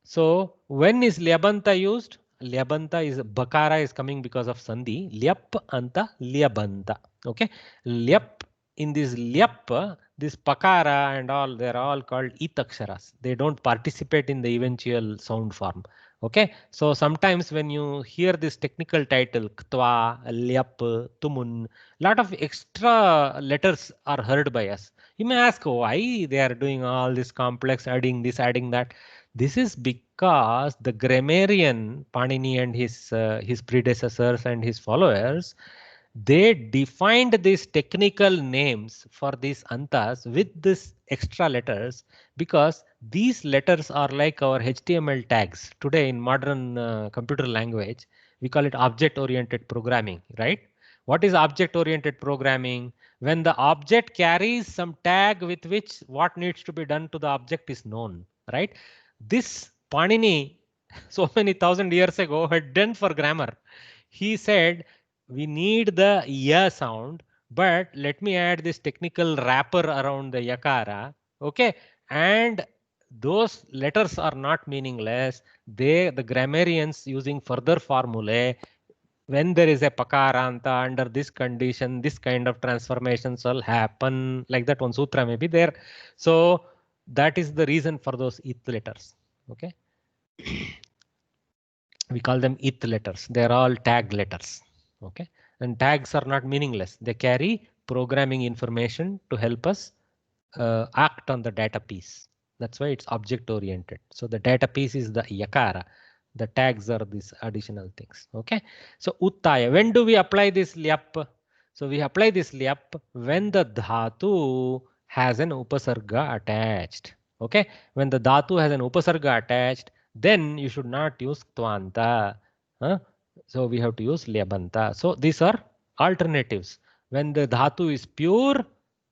So when is lyabanta used? Lyabanta is bakara is coming because of sandhi. Lyap anta lyabanta. Okay, lyap, in this lyap, this pakara and all, they're all called itaksharas. They don't participate in the eventual sound form. Okay, so sometimes when you hear this technical title ktva, lyap, tumun, lot of extra letters are heard by us. You may ask why they are doing all this complex, adding this, adding that. This is because the grammarian Panini and his predecessors and his followers, they defined these technical names for these antas with this extra letters, because these letters are like our HTML tags. Today in modern computer language, we call it object-oriented programming, right? What is object-oriented programming? When the object carries some tag with which what needs to be done to the object is known. right? This Panini, so many thousand years ago, had done for grammar. He said, we need the ya sound, but let me add this technical wrapper around the yakara, okay? And those letters are not meaningless. The grammarians using further formulae, when there is a pakaranta under this condition, this kind of transformations will happen, like that one sutra may be there. So that is the reason for those ith letters, okay? We call them ith letters. They're all tag letters, okay? And tags are not meaningless. They carry programming information to help us act on the data piece. That's why it's object oriented. So the data piece is the yakara. The tags are these additional things, okay? So uttaya, when do we apply this lyap? So we apply this lyap when the dhatu has an upasarga attached, okay? When the dhatu has an upasarga attached, then you should not use tvanta. So we have to use lyabanta. So these are alternatives. When the dhatu is pure,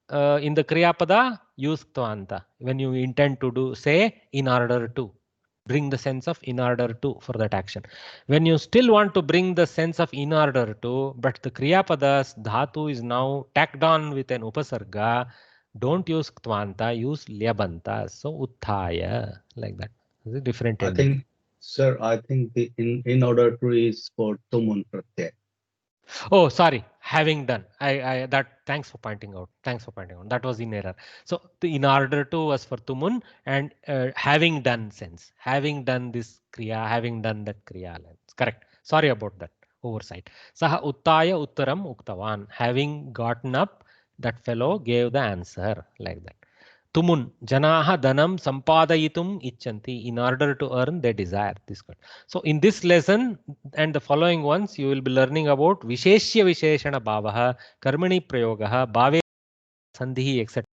in the kriya pada, use tvanta. When you intend to do, say, in order to, bring the sense of in order to for that action. When you still want to bring the sense of in order to, but the kriya padas dhatu is now tacked on with an upasarga, don't use tvanta, use lyabanta. So utthaya, like that. It's a different ending. I think, sir, I think the in order to is for tumun pratyay. Oh, sorry. Having done. Thanks for pointing out. Thanks for pointing out. That was in error. So the in order to was for tumun and having done sense. Having done this kriya, having done that kriya. Correct. Sorry about that oversight. Saha uttaya uttaram uktavan. Having gotten up, that fellow gave the answer like that. Tumun, janaha dhanam sampadayitum icchanti. In order to earn, they desire this. So in this lesson and the following ones, you will be learning about Visheshya Visheshana Bhavaha, Karmani Prayogaha, Bhave Sandhi, etc.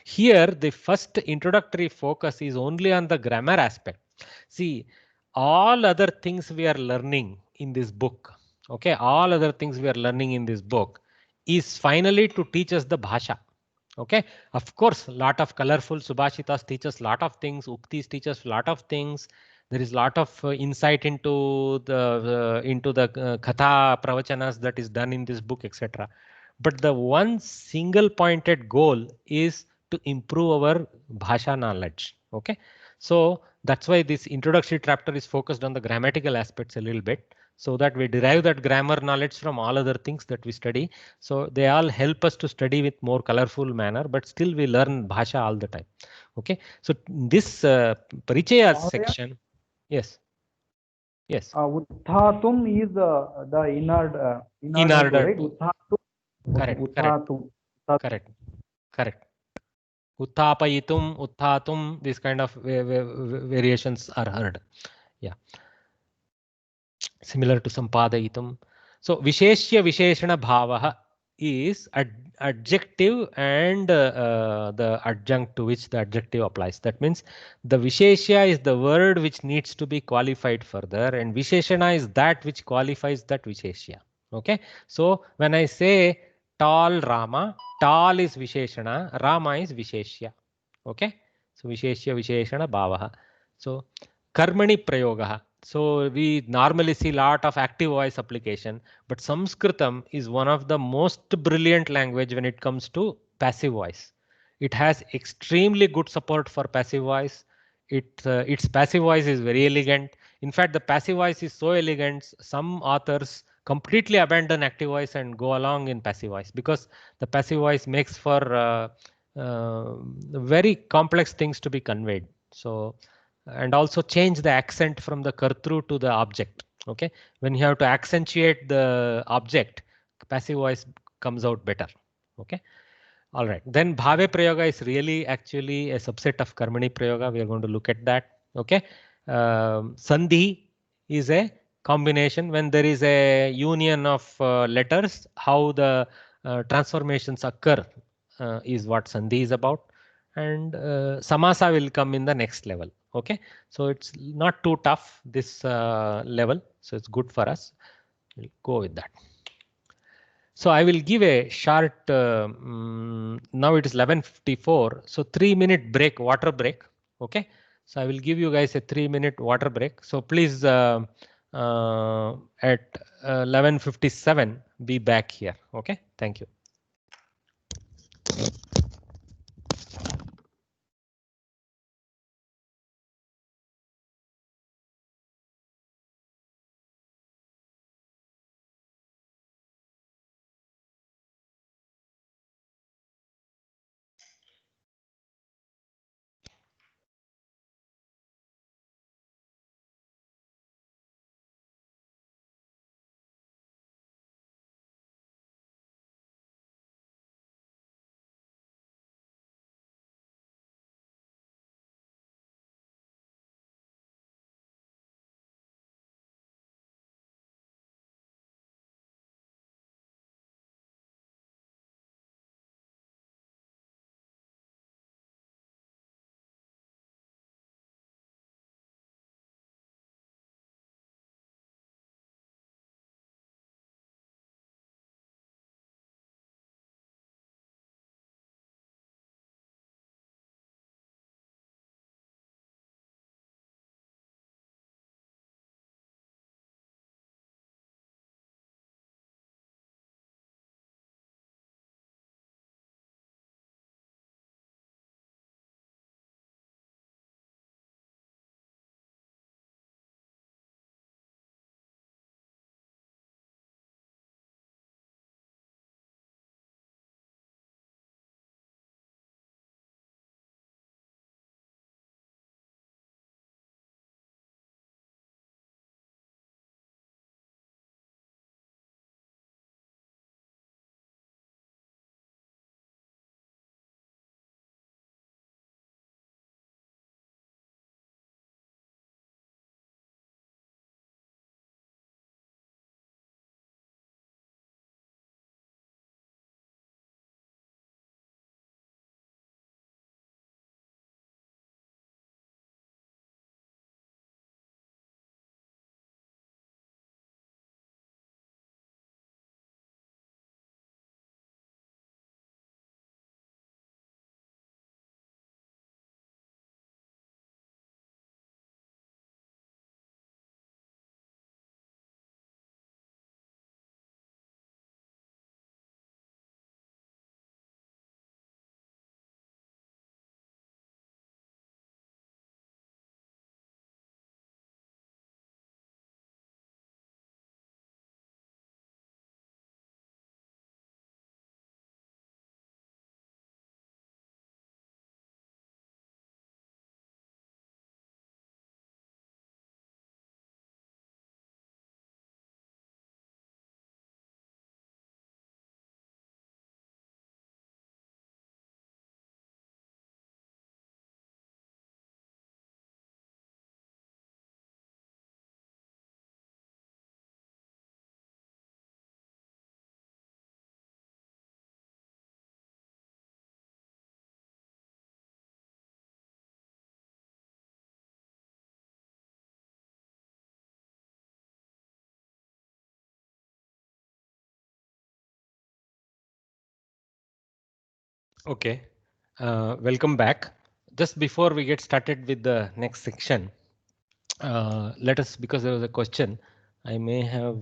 Here, the first introductory focus is only on the grammar aspect. See, all other things we are learning in this book, okay, all other things we are learning in this book is finally to teach us the bhasha. Okay, of course, a lot of colorful subhashitas teach us a lot of things, uktis teach us a lot of things. There is a lot of insight into the katha pravachanas that is done in this book, etc. But the one single pointed goal is to improve our bhasha knowledge. Okay, so that's why this introductory chapter is focused on the grammatical aspects a little bit, so that we derive that grammar knowledge from all other things that we study. So they all help us to study with more colorful manner, but still we learn bhasha all the time. Okay, so this parichaya section, yes, yes. Utthatum is the in order to, right? Utthatum. Correct. Utthapayitum, utthatum, this kind of variations are heard. Yeah. Similar to sampadayitum. So Visheshya Visheshana Bhavaha is adjective and the adjunct to which the adjective applies. That means the Visheshya is the word which needs to be qualified further, and Visheshana is that which qualifies that Visheshya. Okay. So when I say tall Rama, tall is Visheshana, Rama is Visheshya. Okay. So Visheshya Visheshana Bhavaha. So Karmani Prayogaha. So we normally see a lot of active voice application, but Sanskritam is one of the most brilliant language when it comes to passive voice. It has extremely good support for passive voice. Its passive voice is very elegant. In fact, the passive voice is so elegant, some authors completely abandon active voice and go along in passive voice, because the passive voice makes for very complex things to be conveyed. So, and also change the accent from the kartru to the object. Okay, when you have to accentuate the object, passive voice comes out better. Okay, all right. Then bhave prayoga is really actually a subset of karmani prayoga. We are going to look at that. Okay, sandhi is a combination when there is a union of letters. How the transformations occur is what sandhi is about. And samasa will come in the next level. Okay, so it's not too tough, this level, so it's good for us. We'll go with that. So I will give a short, now it is 11:54, so 3-minute break, water break. Okay, So I will give you guys a 3-minute water break. So please at 11:57 be back here. Okay, thank you. Okay, welcome back. Just before we get started with the next section, let us, because there was a question, I may have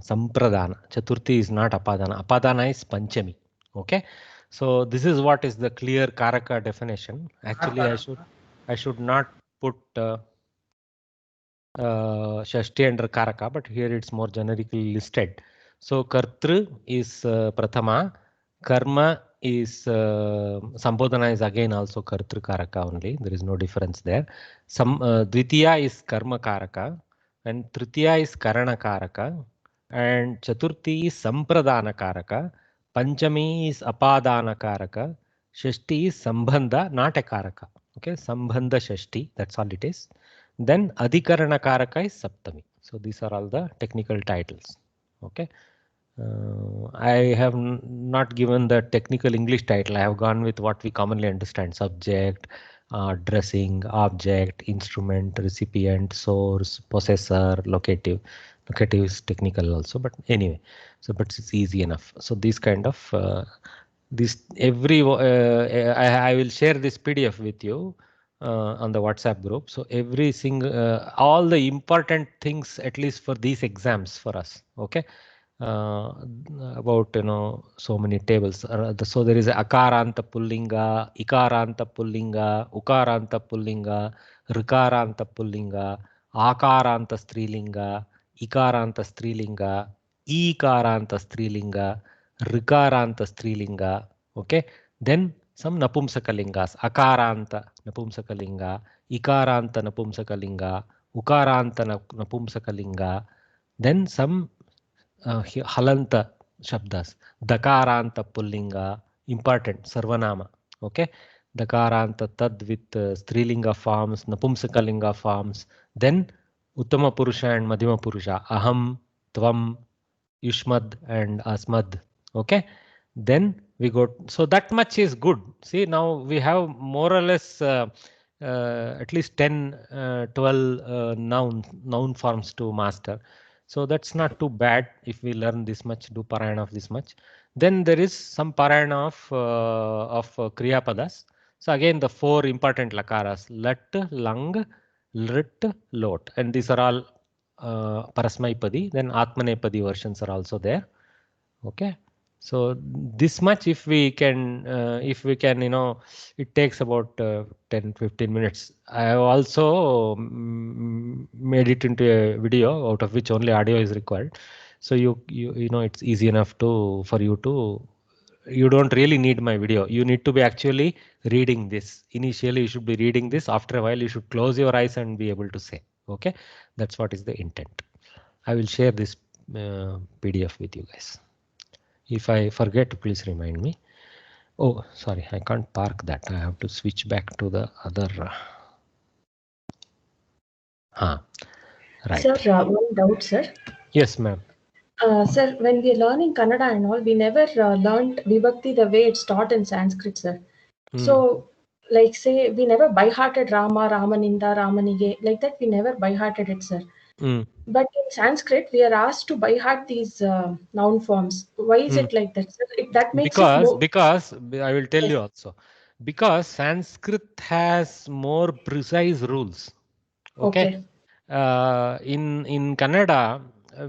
Sampradana. Chaturthi is not Apadana. Apadana is Panchami. Okay, so this is what is the clear Karaka definition. Actually, I should not put Shashti under Karaka, but here it's more generically listed. So Kartru is Prathama, Karma is Sambodhana is again also Kartru Karaka only. There is no difference there. Dvitiya is Karma Karaka, and Tritiya is Karana Karaka, and Chaturthi is Sampradana Karaka, Panchami is Apadana Karaka, Shashti is Sambandha, not a Karaka. Okay, Sambandha Shashti, that's all it is. Then Adhikarana Karaka is Saptami. So these are all the technical titles. Okay. I have not given the technical English title. I have gone with what we commonly understand: subject, addressing, object, instrument, recipient, source, possessor, locative. Locative is technical also, but anyway, so but it's easy enough. So these kind of this every I will share this PDF with you on the WhatsApp group. So every single all the important things, at least for these exams for us, okay, about so many tables. So there is akaranta pullinga, ikaranta pullinga, ukaranta pullinga, rikaranta pullinga, akaranta strilinga, ikaranta strilinga, ikaranta strilinga, rikaranta strilinga. Okay, then some napumsakalingas: akaranta napumsakalinga, ikaranta napumsakalinga, ukaranta napumsakalinga. Then some halanta shabdas: dakaranta pullinga, important sarvanama. Okay, dakaranta tad with strilinga forms, napumsakalinga forms. Then uttama purusha and madhyama purusha: aham, tvam, yushmad and asmad. Okay, then we go. So that much is good. See, now we have more or less at least 10 12 noun forms to master. So that's not too bad if we learn this much, do parayana of this much. Then there is some parayana of kriya padas. So again, the 4 important lakaras: lat, lang, lit, lot, and these are all parasmaipadi. Then atmanepadi versions are also there. Okay, so this much if we can it takes about 10-15 minutes. I have also made it into a video, out of which only audio is required. So you know it's easy enough for you to, you don't really need my video. You need to be actually reading this. Initially you should be reading this. After a while you should close your eyes and be able to say. Okay, that's what is the intent. I will share this PDF with you guys. If I forget, please remind me. Oh, sorry, I can't park that. I have to switch back to the other. Right. Sir, one doubt, sir. Yes, ma'am. Sir, when we are learning Kannada and all, we never learned Vibhakti the way it's taught in Sanskrit, sir. So, like say, we never by-hearted Rama, Ramaninda, Ramanige, like that we never by-hearted it, sir. But in Sanskrit, we are asked to by-heart these noun forms. Why is it like that, sir? That makes because I will tell you also. Because Sanskrit has more precise rules. Okay. In Kannada,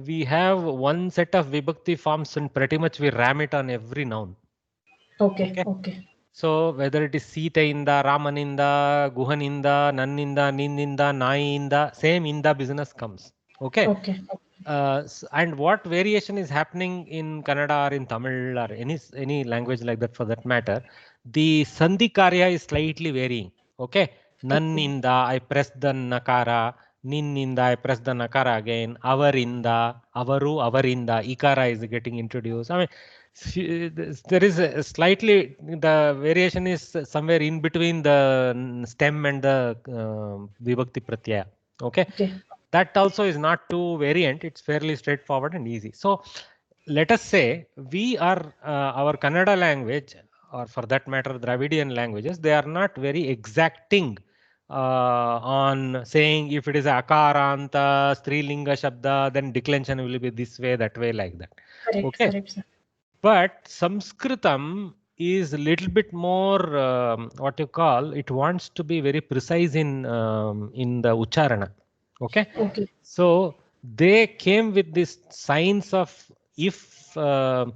we have one set of Vibhakti forms and pretty much we ram it on every noun. Okay. So whether it is Sita inda, Ramaninda, Guhaninda, Nanninda, Ninninda, Nayinda, same inda business comes. Okay. And what variation is happening in Kannada or in Tamil or any language like that for that matter, the Sandhi Karya is slightly varying. Okay. Nanninda, I press the nakara. Ninninda, I press the nakara again. Avarinda, avaru, avarinda, ikara is getting introduced. I mean, there is a slightly, the variation is somewhere in between the stem and the vibhakti pratyaya. Okay. That also is not too variant. It's fairly straightforward and easy. So let us say we are our Kannada language, or for that matter Dravidian languages, they are not very exacting on saying if it is akaranta, strilinga shabda, then declension will be this way, that way, like that. Correct, sir. But Sanskritam is a little bit more what you call, it wants to be very precise in the ucharana. Okay. So they came with this signs of if we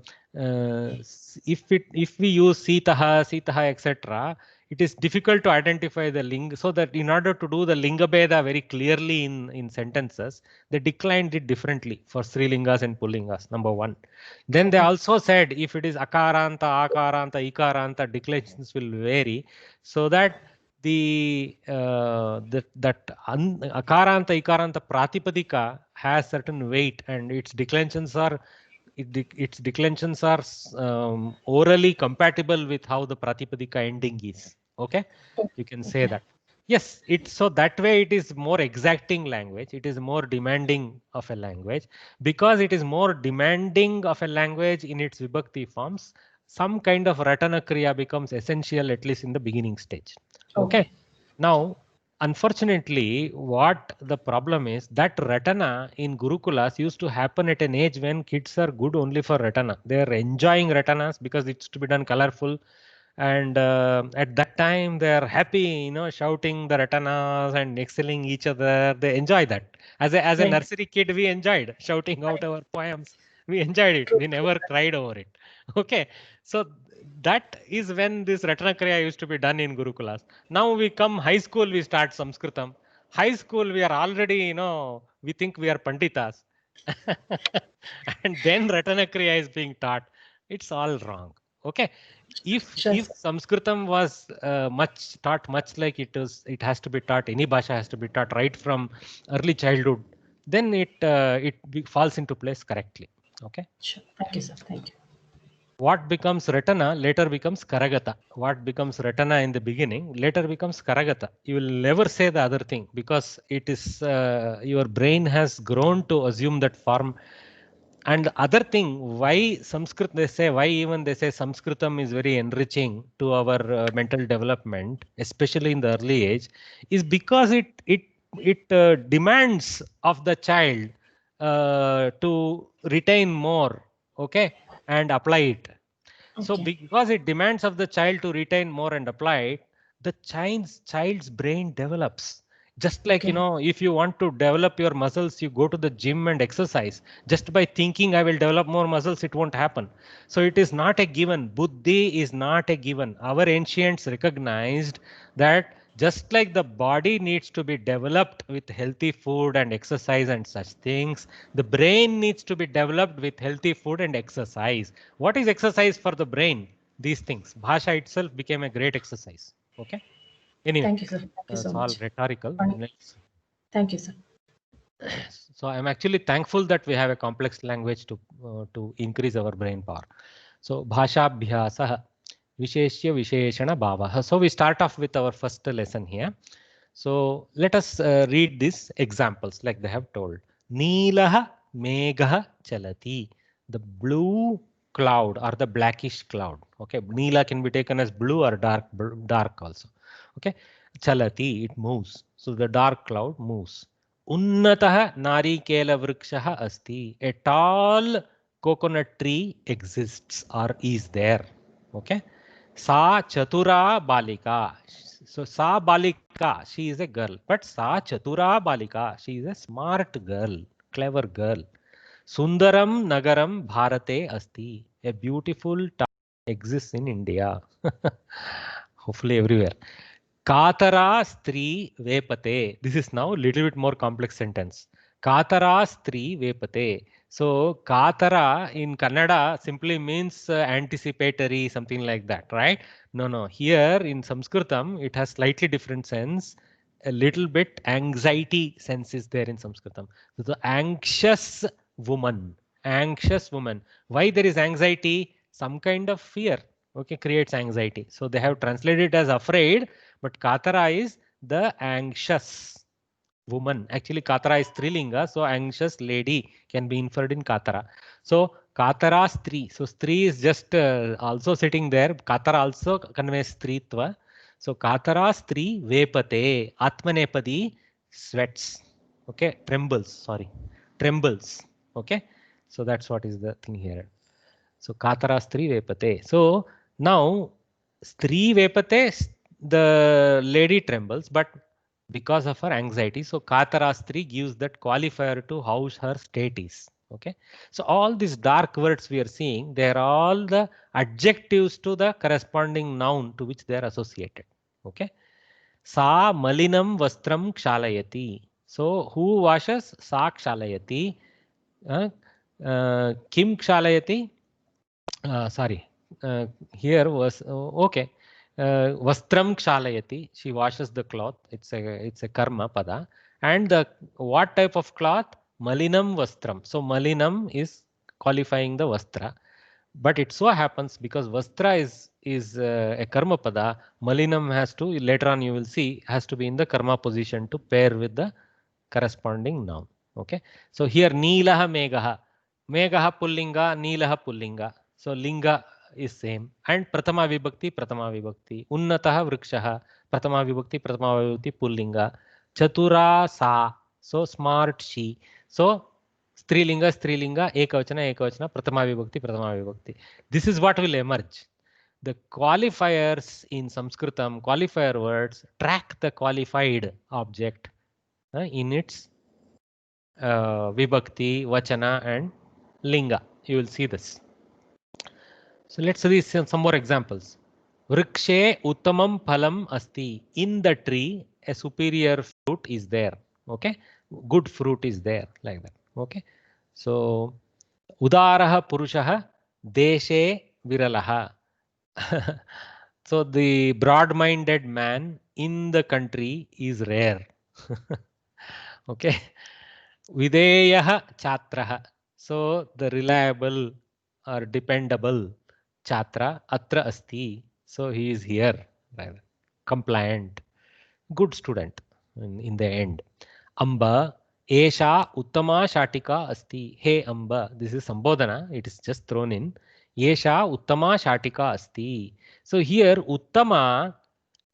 use sitaha, etc., it is difficult to identify the linga. So that in order to do the linga beda very clearly in sentences, they declined it differently for strilingas and pullingas. Number one. Then they also said if it is akaranta, ikaranta, declensions will vary, so that the akaranta, ikaranta pratipadika has certain weight, and its declensions are orally compatible with how the pratipadika ending is. Okay, you can say that. Yes, so that way it is more exacting language. It is more demanding of a language. Because it is more demanding of a language in its vibhakti forms, some kind of ratana kriya becomes essential, at least in the beginning stage. Okay. Now, unfortunately, what the problem is, that Ratana in Gurukulas used to happen at an age when kids are good only for Ratana. They are enjoying Ratanas because it's to be done colorful. And at that time, they are happy, shouting the Ratanas and excelling each other. They enjoy that. As a nursery kid, we enjoyed shouting out our poems. We enjoyed it. We never cried over it. Okay. So that is when this Ratana Kriya used to be done in Gurukulas. Now we come high school, we start Sanskritam. High school, we are already, we think we are Panditas. And then Ratana Kriya is being taught. It's all wrong. Okay. If Sanskritam was taught much like it has to be taught, any bhasha has to be taught right from early childhood, then it falls into place correctly. Okay. Sure. Thank you, sir. Thank you. What becomes Ratana later becomes Karagata. What becomes Ratana in the beginning later becomes Karagata. You will never say the other thing because it is your brain has grown to assume that form. And the other thing, why Sanskrit, they say Sanskritam is very enriching to our mental development, especially in the early age, is because it demands of the child to retain more, okay, and apply it. Okay. So because it demands of the child to retain more and apply it, the child's brain develops. Just like, if you want to develop your muscles, you go to the gym and exercise. Just by thinking I will develop more muscles, it won't happen. So it is not a given. Buddhi is not a given. Our ancients recognized that just like the body needs to be developed with healthy food and exercise and such things, the brain needs to be developed with healthy food and exercise. What is exercise for the brain? These things. Bhasha itself became a great exercise. Okay. Anyway, thank you, sir. Thank you so much. It's all rhetorical. Thank you, sir. So I'm actually thankful that we have a complex language to increase our brain power. So Bhashabhyasah Visheshya Visheshana Bhavaha. So we start off with our first lesson here. So let us read these examples like they have told. Neelaha Megha Chalati. The blue cloud or the blackish cloud. Okay, Neela can be taken as blue or dark also. Okay, Chalati, it moves. So the dark cloud moves. Unnataha Narikela Vrikshaha Asti. A tall coconut tree exists or is there. Okay. Sa Chatura Balika. So Sa Balika, she is a girl. But Sa Chatura Balika, she is a smart girl, clever girl. Sundaram Nagaram Bharate Asti. A beautiful town exists in India. Hopefully everywhere. Katara Stri Vepate. This is now a little bit more complex sentence. Katara Stri Vepate. So Katara in Kannada simply means anticipatory, something like that, right? No. Here in Sanskritam, it has slightly different sense. A little bit anxiety sense is there in Sanskritam. So the anxious woman. Why there is anxiety? Some kind of fear, okay, creates anxiety. So they have translated it as afraid, but Katara is the anxious woman. Actually, Katara is Strilinga, so anxious lady can be inferred in Katara. So Katara Stri. So Stri is just also sitting there. Katara also conveys Stritva. So Katara Stri Vepate. Atmanepadi sweats. Okay, trembles. Okay. So that's what is the thing here. So Katara Stri Vepate. So now Stri Vepate, the lady trembles, but because of her anxiety. So Katara Stri gives that qualifier to how her state is. Okay. So all these dark words we are seeing, they are all the adjectives to the corresponding noun to which they are associated. Okay. Sa malinam vastram kshalayati. So who washes? Sa kshalayati. Kim kshalayati? Sorry. Here was okay. Vastram kshalayati. She washes the cloth. It's a karma pada. And what type of cloth? Malinam vastram. So malinam is qualifying the vastra. But it so happens because vastra is a karma pada, malinam has to, later on you will see, has to be in the karma position to pair with the corresponding noun. Okay. So here Neelaha Megaha. Megaha Pullinga, Neelaha Pullinga. So Linga is same. And Pratama Vibhakti. Unnataha Vrikshaha. Prathama vibhakti pullinga. Chatura sa, so smart she. So strilinga, ekavachana, prathama vibhakti. This is what will emerge. The qualifiers in Sanskritam, qualifier words, track the qualified object in its vibhakti, vachana and linga. You will see this. So let's read some more examples. Vrikshe uttamam phalam asti. In the tree, a superior fruit is there. Okay, good fruit is there, like that. Okay, so udaraha purushaha deshe viralaha. So the broad-minded man in the country is rare. Okay, videyaha chatraha. So the reliable or dependable chatra atra asti. So he is here, right? Compliant, good student in the end. Amba esha uttama shatika asti. Hey Amba, this is Sambodhana, it is just thrown in. Esha uttama shatika asti. So here uttama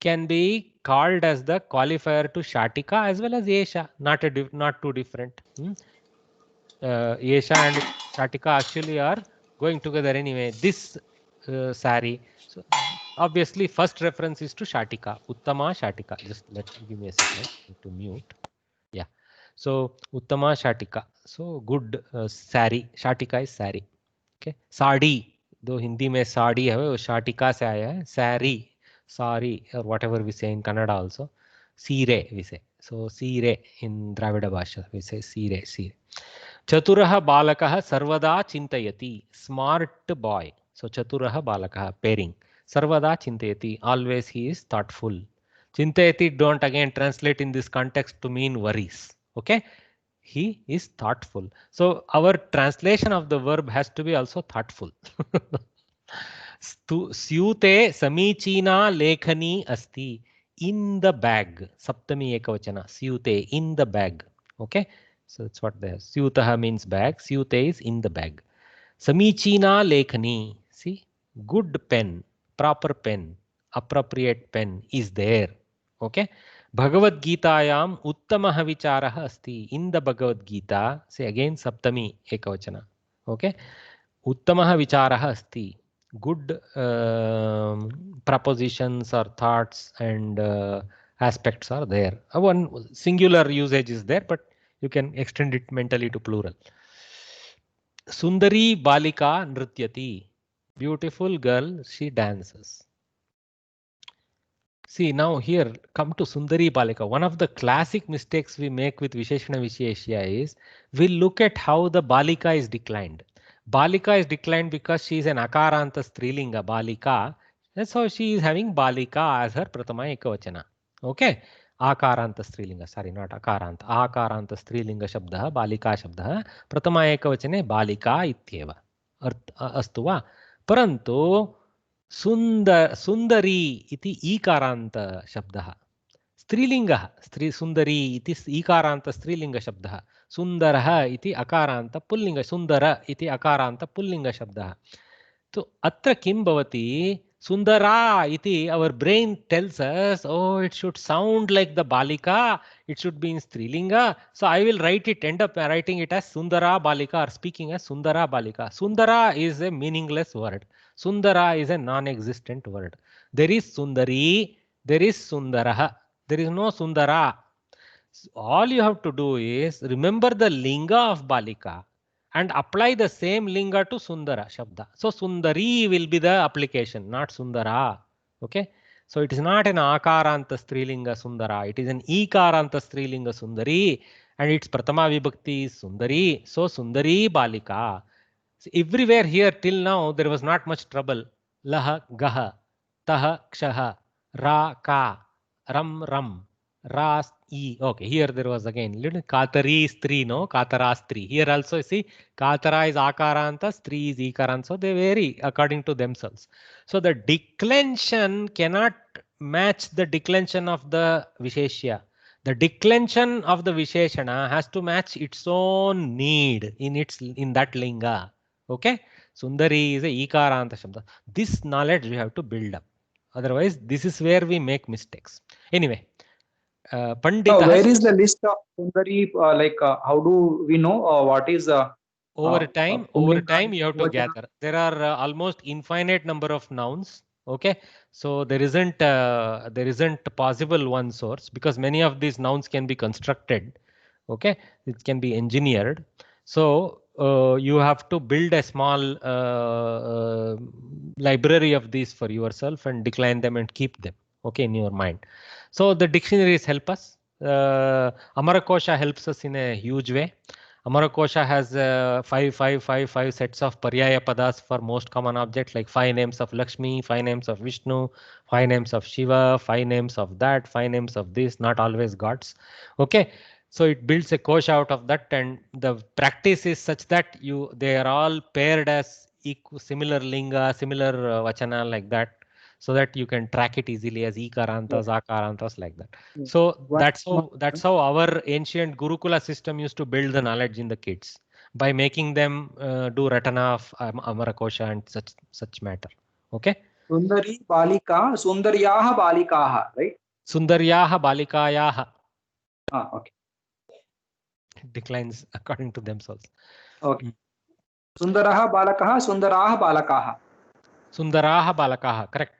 can be called as the qualifier to shatika as well as esha, not too different. Esha and shatika actually are going together anyway. This sari, so obviously first reference is to shatika, uttama shatika. Just give me a second to mute. Yeah, so uttama shatika, so good sari. Shatika is sari. Okay, sadi, though Hindi mein sadi hai, wo shatika se aaya hai. Sari, sari, or whatever we say in Kannada also. Sire we say. So sire in Dravida Bhasha we say sire. Chaturah balakah sarvada chintayati. Smart boy. So chaturah balakah, pairing. Sarvada chintayati. Always he is thoughtful. Chintayati don't again translate in this context to mean worries. Okay. He is thoughtful. So our translation of the verb has to be also thoughtful. Syute samichina lekhani asti. In the bag. Saptami ekavachana. Syute, in the bag. Okay. So that's what the syutaha means bag. Syute is in the bag. Samichina lekhani. See, good pen, proper pen, appropriate pen is there. Okay. Bhagavad Gitayam uttamaha vicharaha asti. In the Bhagavad Gita, say again Saptami ekavachana. Okay. Uttamaha vicharaha asti. Good propositions or thoughts and aspects are there. One singular usage is there, but you can extend it mentally to plural. Sundari balika nrityati. Beautiful girl, she dances. See, now here come to Sundari balika. One of the classic mistakes we make with Visheshana Visheshya is we look at how the balika is declined. Balika is declined because she is an akaranta strilinga, balika. That's how she is having balika as her pratama ekavachana. Okay. Akaranta strilinga, sorry, not akaranta. Akaranta strilinga shabdah, balika shabdah, pratama ekavachane balika ityeva. Astu va. Parantu Sundari iti ikaranta shabdah. Strilinga, Sundari iti ikaranta strilinga shabdah. Sundaraha iti akaranta pullinga. Sundara iti akaranta pullinga shabdah. So atra kim bhavati? Sundara iti, our brain tells us, oh, it should sound like the balika, it should be in strilinga. So I will end up writing it as Sundara balika or speaking as Sundara balika. Sundara is a meaningless word. Sundara is a non-existent word. There is Sundari, there is Sundaraha. There is no Sundara. All you have to do is remember the linga of balika and apply the same linga to Sundara Shabda. So Sundari will be the application, not Sundara. Okay. So it is not an Akaranta Strilinga Sundara. It is an Ikaranta Strilinga Sundari and its Pratama Vibhakti is Sundari. So Sundari Balika. So everywhere here till now there was not much trouble. Laha Gaha, Taha Kshaha, Ra Ka, Ram Ram. Ras E. Okay, here there was again little Katari Stri, no? Katara Stri. Here also see Katara is Akaranta, Stri is Ikaranta. So they vary according to themselves. So the declension cannot match the declension of the Visheshya. The declension of the Visheshana has to match its own need in that linga. Okay. Sundari is a Ikaranta Shabda. This knowledge we have to build up. Otherwise, this is where we make mistakes. Anyway, Pandita. Where is the list of Sundari? How do we know what is over time? Over time, you have to gather. There are almost infinite number of nouns. Okay, so there isn't possible one source, because many of these nouns can be constructed. Okay, it can be engineered. So you have to build a small library of these for yourself and decline them and keep them, okay, in your mind. So the dictionaries help us. Amarakosha helps us in a huge way. Amarakosha has five sets of paryaya padas for most common objects, like 5 names of Lakshmi, 5 names of Vishnu, 5 names of Shiva, 5 names of that, 5 names of this, not always gods. Okay, so it builds a kosha out of that, and the practice is such that they are all paired as similar linga, similar vachana, like that, so that you can track it easily as ikarantas, akarantas, like that. So that's how our ancient Gurukula system used to build the knowledge in the kids, by making them do ratana of Amarakosha and such matter. Okay. Sundari balika, Sundaryaha balikaha, right? Sundaryaha balikayaha. Okay. Declines according to themselves. Okay. Sundaraha balakaha, Sundaraha balakaha. Sundaraha balakaha. Correct.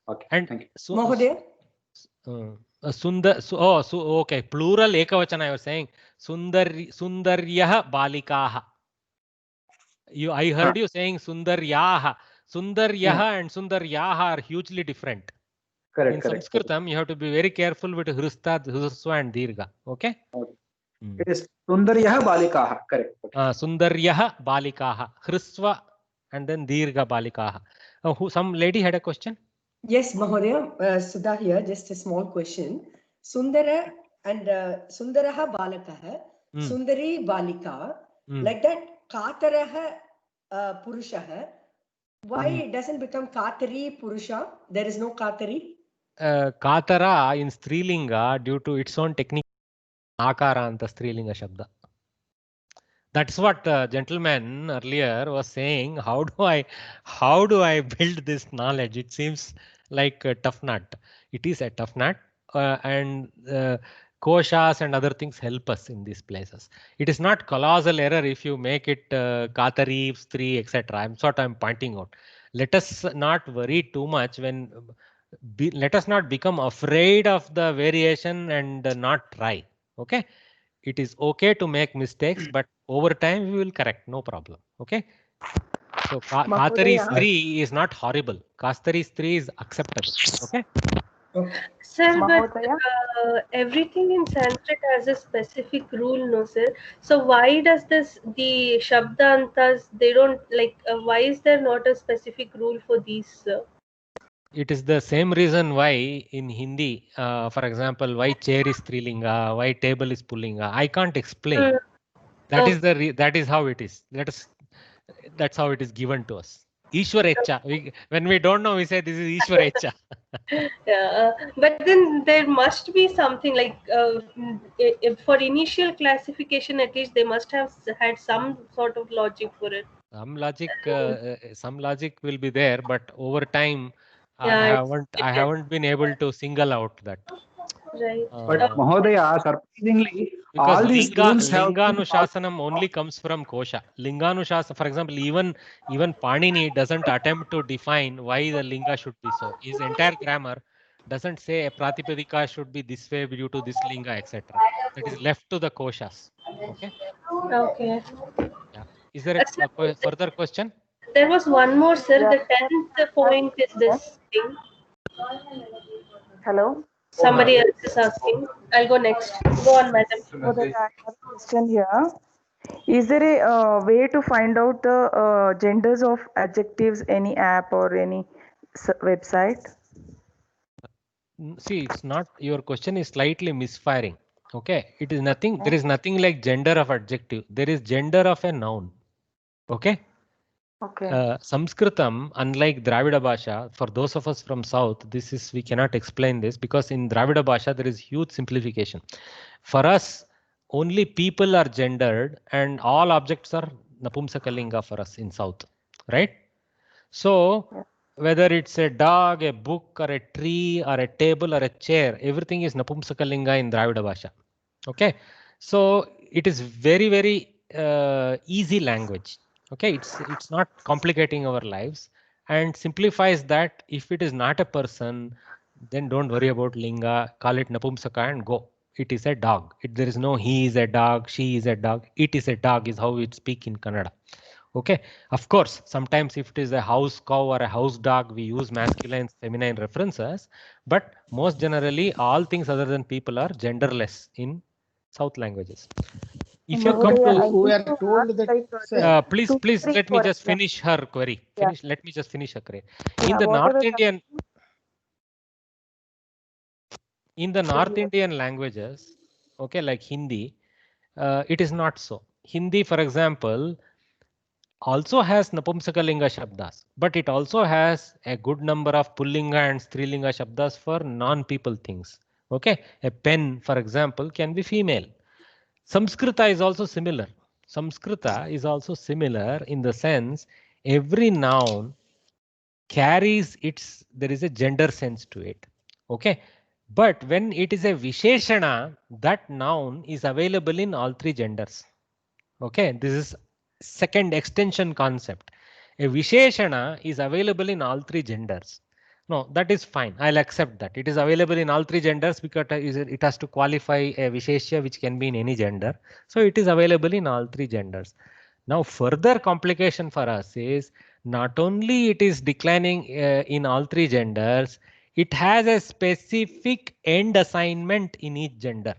Okay. And thank you. Mahodaya? Okay. Plural ekavachana, I was saying. Sundaryaha balikaha. I heard you saying Sundaryaha. Sundaryaha and Sundaryaha are hugely different. Correct. In Sanskritam, you have to be very careful with Hrista, Hrsva and Dirgha. Okay? It is Sundaryaha balikaha. Correct. Sundaryaha balikaha. Hrsva and then Dirgha balikaha. Some lady had a question? Yes, Mahodaya, Sudha here, just a small question. Sundara and Sundaraha balakaha, Sundari balika, like that, Kataraha purushaha. Why it doesn't become Katari purusha? There is no Katari? Katara in Strilinga, due to its own technique, Akaranta Strilinga Shabda. That's what gentleman earlier was saying. How do I build this knowledge? It seems like a tough nut. It is a tough nut, and koshas and other things help us in these places. It is not colossal error if you make it Katari, Stri, etc. I'm pointing out. Let us not worry too much when. Let us not become afraid of the variation and not try. Okay. It is okay to make mistakes, but over time we will correct, no problem. Okay. So Katari Stri is not horrible. Kastari Stri is acceptable. Okay. Sir, but everything in Sanskrit has a specific rule, no sir? So why does the Shabdantas, they don't like, why is there not a specific rule for these, sir? It is the same reason why in Hindi, for example, why chair is Strilinga, why table is Pullinga. I can't explain. That is how it is. That's how it is given to us. Ishwarecha. When we don't know, we say this is Ishwarecha. Yeah, but then there must be something like for initial classification, at least they must have had some sort of logic for it. Some logic will be there, but over time, I haven't been able to single out that. Right. But Mahodaya, surprisingly, because all these rules have Linganushasana only comes from Kosha. Linganushasana, for example, even Panini doesn't attempt to define why the linga should be so. His entire grammar doesn't say a Pratipadika should be this way due to this linga, etc. That is left to the Koshas. Okay. Okay. Yeah. Is there a further question? There was one more, sir. The 10th point is this thing. Hello. Somebody else is asking. I'll go next. Go on, madam. I have a question here. Is there a way to find out the genders of adjectives, any app or any website? See, it's not, your question is slightly misfiring. Okay. It is nothing. There is nothing like gender of adjective. There is gender of a noun. Okay. Okay. Sanskritam, unlike Dravida Bhasha, for those of us from South, we cannot explain this because in Dravida Bhasha there is huge simplification. For us, only people are gendered and all objects are Napumsakalinga for us in South, right? So whether it's a dog, a book, or a tree, or a table, or a chair, everything is Napumsakalinga in Dravida Bhasha. Okay, so it is very, very easy language. Okay, it's not complicating our lives, and simplifies that if it is not a person, then don't worry about linga, call it Napumsaka and go. It is a dog. There is no he is a dog, she is a dog. It is a dog is how we speak in Kannada. Okay, of course, sometimes if it is a house cow or a house dog, we use masculine, feminine references, but most generally, all things other than people are genderless in South languages. If you come to, we are told that, please let me just finish her query. Let me just finish her query. In the North Indian languages, okay, like Hindi, it is not so. Hindi, for example, also has Napumsakalinga Shabdas, but it also has a good number of Pullinga and Strilinga Shabdas for non-people things. Okay, a pen, for example, can be female. Samskrita is also similar. Samskrita is also similar in the sense every noun carries there is a gender sense to it. Okay, but when it is a Visheshana, that noun is available in all three genders. Okay, this is second extension concept. A Visheshana is available in all three genders. No, that is fine. I'll accept that. It is available in all three genders because it has to qualify a Visheshya which can be in any gender. So it is available in all three genders. Now further complication for us is not only it is declining in all three genders, it has a specific end assignment in each gender.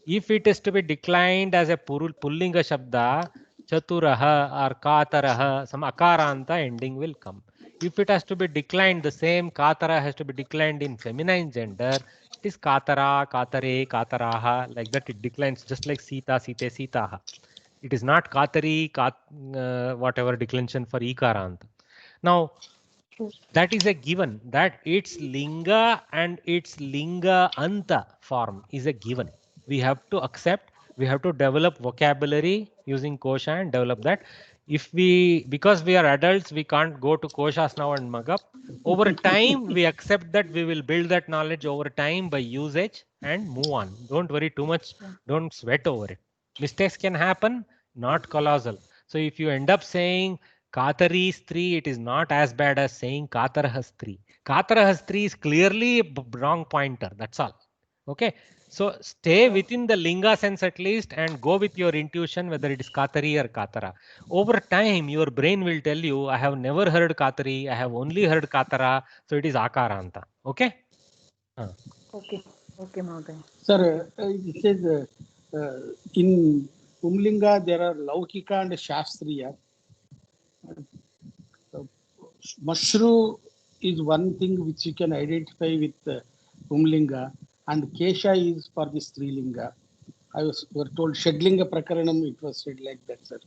If it is to be declined as a Pullinga Shabda, Chaturaha or Kataraha, some Akaranta ending will come. If it has to be declined, the same Katara has to be declined in feminine gender, it is Katara, Katare, Kataraha, like that it declines just like Sita, Site, Sitaha. It is not Katari, whatever declension for Ikaranta. Now, that is a given that its linga and its linga anta form is a given. We have to accept, we have to develop vocabulary using kosha and develop that. Because we are adults, we can't go to koshas now and mug up. Over time, we accept that we will build that knowledge over time by usage and move on. Don't worry too much. Don't sweat over it. Mistakes can happen, not colossal. So if you end up saying Katari Stri, it is not as bad as saying Kataraha Stri. Kataraha Stri is clearly a wrong pointer. That's all. Okay. So stay within the linga sense at least and go with your intuition whether it is Katari or Katara. Over time, your brain will tell you, I have never heard Katari, I have only heard Katara, so it is Akaranta. Okay? Okay. Okay, Mahoday. Sir, it says in Pumlinga there are Laukika and Shastriya. Mashru is one thing which you can identify with Pumlinga, and Kesha is for the Strilinga. Were told Shadlinga Prakaranam, it was said like that, sir.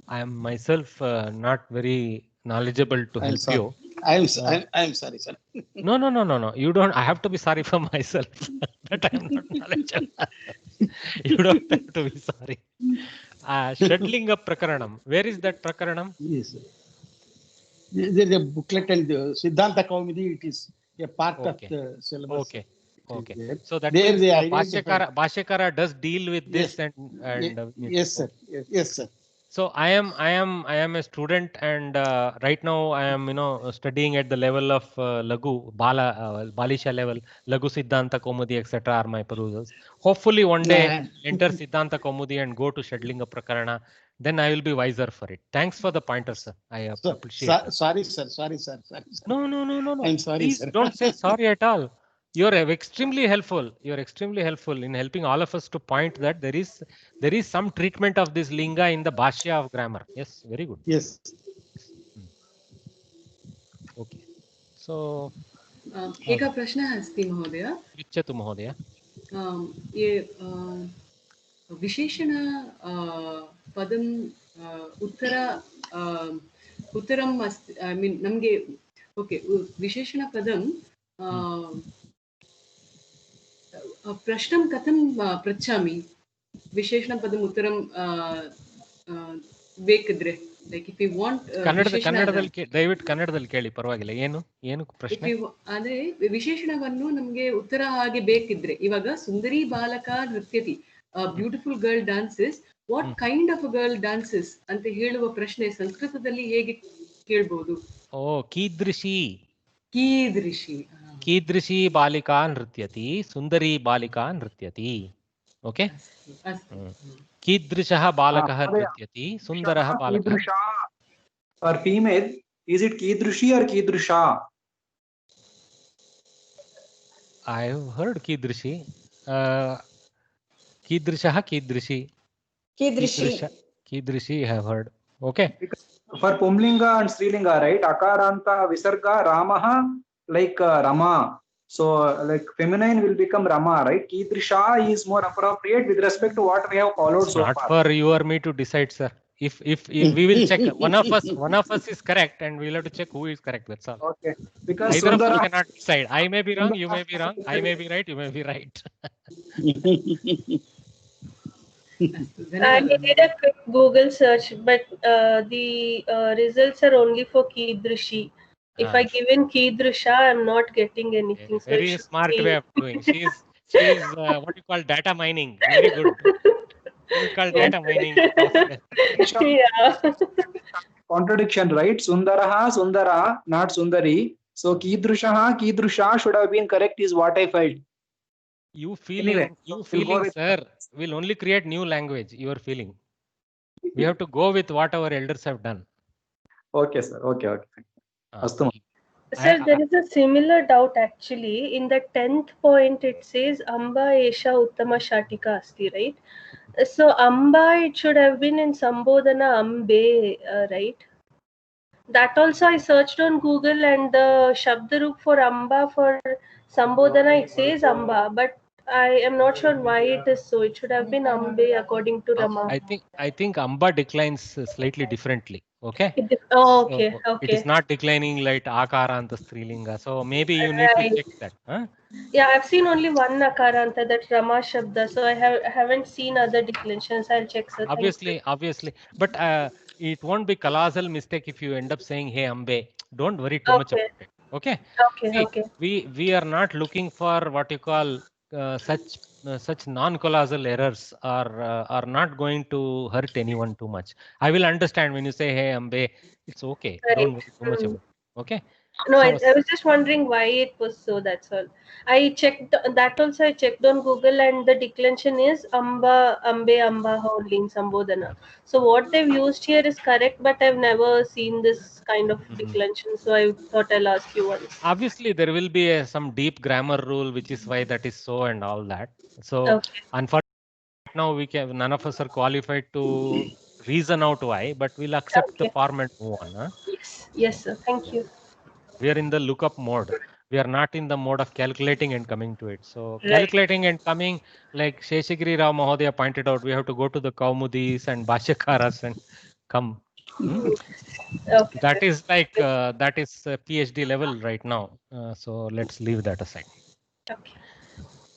I am myself not very knowledgeable to help you. I am sorry, sir. No. You don't. I have to be sorry for myself that I am not knowledgeable. You don't have to be sorry. Shadlinga Prakaranam. Where is that Prakaranam? Yes, sir. There is a booklet and Siddhanta Kaumudi. It is a part of the syllabus. Okay. So that means Bhashyakara does deal with this, yes. and yes, sir. Yes, sir. So I am a student, and right now I am studying at the level of Lagu Balisha level, Lagu Siddhanta Kaumudi, etc. are my perusals. Hopefully one day enter Siddhanta Kaumudi and go to Shadlinga Prakarana. Then I will be wiser for it. Thanks for the pointer, sir. I appreciate it. Sorry, sir. No. I'm sorry, Please sir. don't say sorry at all. You're extremely helpful. You're extremely helpful in helping all of us to point that there is some treatment of this linga in the Bhashya of grammar. Yes, very good. Yes. Okay. So एकः प्रश्नः अस्ति महोदय. पृच्छतु महोदय. ये विशेषण पदं उत्तरम् अस्ति. I mean नಮಗೆ ओके विशेषण पदं प्रश्नं कथं पृच्छामि. विशेषण पदम् उत्तरं ಬೇಕಿದ್ರೆ Like if you want ಕನ್ನಡದಲ್ಲಿ ದಯವಿಟ್ಟು ಕನ್ನಡದಲ್ಲಿ ಕೇಳಿ, ಪರವಾಗಿಲ್ಲ. ಏನು ಪ್ರಶ್ನೆ? ಅಂದ್ರೆ ವಿಶೇಷಣವನ್ನು ನಮ್ಗೆ ಉತ್ತರ ಹಾಗೆ ಬೇಕಿದ್ರೆ, ಇವಾಗ ಸುಂದರಿ ಬಾಲಕ ನೃತ್ಯತಿ, beautiful girl dances, what kind of a girl dances ಅಂತ ಹೇಳುವ ಪ್ರಶ್ನೆ ಸಂಸ್ಕೃತದಲ್ಲಿ ಹೇಗೆ ಕೇಳ್ಬಹುದು? ಕೀದೃಶಿ ಕೀದೃಶಿ ಬಾಲಿಕಾ ನೃತ್ಯತಿ, ಸುಂದರಿ ಬಾಲಿಕಾ ನೃತ್ಯತಿ. ಓಕೆ, ಕೀದೃಶಃ ಬಾಲಕಃ ನೃತ್ಯತಿ, ಸುಂದರಃ ಬಾಲಕಃ. For female, is it kidrushi or kidrusha? I have heard kidrushi. Kidrushah, kidrushi. Kidrushi I have heard. Okay. For Pumlinga and Strilinga, right? Akaranta visarga Ramaha, like Rama. So like feminine will become Rama, right? Kidrisha is more appropriate with respect to what we have followed so far. Not for you or me to decide, sir. If we will check, one of us is correct, and we'll have to check who is correct. That's all. Okay. Because either of us cannot decide. I may be wrong, you may be wrong. I may be right, you may be right. I did a quick Google search, but the results are only for Kidrishi. If I give in Kidrisha, I'm not getting anything. Okay. Very smart way of doing. She's what you call data mining. Very good. You call data mining. Yeah. Contradiction, right? Sundaraha, Sundara, not Sundari. So Kidrushaha, Kidrusha should have been correct is what I felt. You feeling, sir, will only create new language. Your feeling. We have to go with what our elders have done. Okay, sir. Okay. Sir, there is a similar doubt actually. In the 10th point, it says Amba Esha Uttama Shatika Asti, right? So Amba, it should have been in Sambodhana Ambe, right? That also I searched on Google, and the Shabdaroop for Amba for Sambodhana, it says Amba, but I am not sure why it is so. It should have been Ambe according to Rama. I think Amba declines slightly differently. Okay. Okay. It is not declining like Akaranta Strilinga. So maybe you need to check that. Huh? Yeah, I've seen only one Akaranta, that Rama Shabda. So I haven't seen other declensions. I'll check, sir. Obviously. But it won't be colossal mistake if you end up saying, hey, Ambe. Don't worry too much about it. Okay. Okay. We are not looking for what you call such non-colossal errors are not going to hurt anyone too much. I will understand when you say, hey, Ambe, it's okay. Right. Don't worry too much about it. Okay. No, I was just wondering why it was so, that's all. I checked that also. I checked on Google, and the declension is Amba, Ambe, Amba only in Sambodhana. So what they've used here is correct, but I've never seen this kind of declension. So I thought I'll ask you once. Obviously, there will be some deep grammar rule, which is why that is so and all that. So unfortunately, now none of us are qualified to reason out why, but we'll accept the form and move on. Huh? Yes, sir. Thank you. We are in the lookup mode. We are not in the mode of calculating and coming to it. So calculating and coming, like Sheshagiri Rao Mahodaya pointed out, we have to go to the Kaumudis and Bhashyakaras and come. That is like that is PhD level right now. So let's leave that aside. Okay.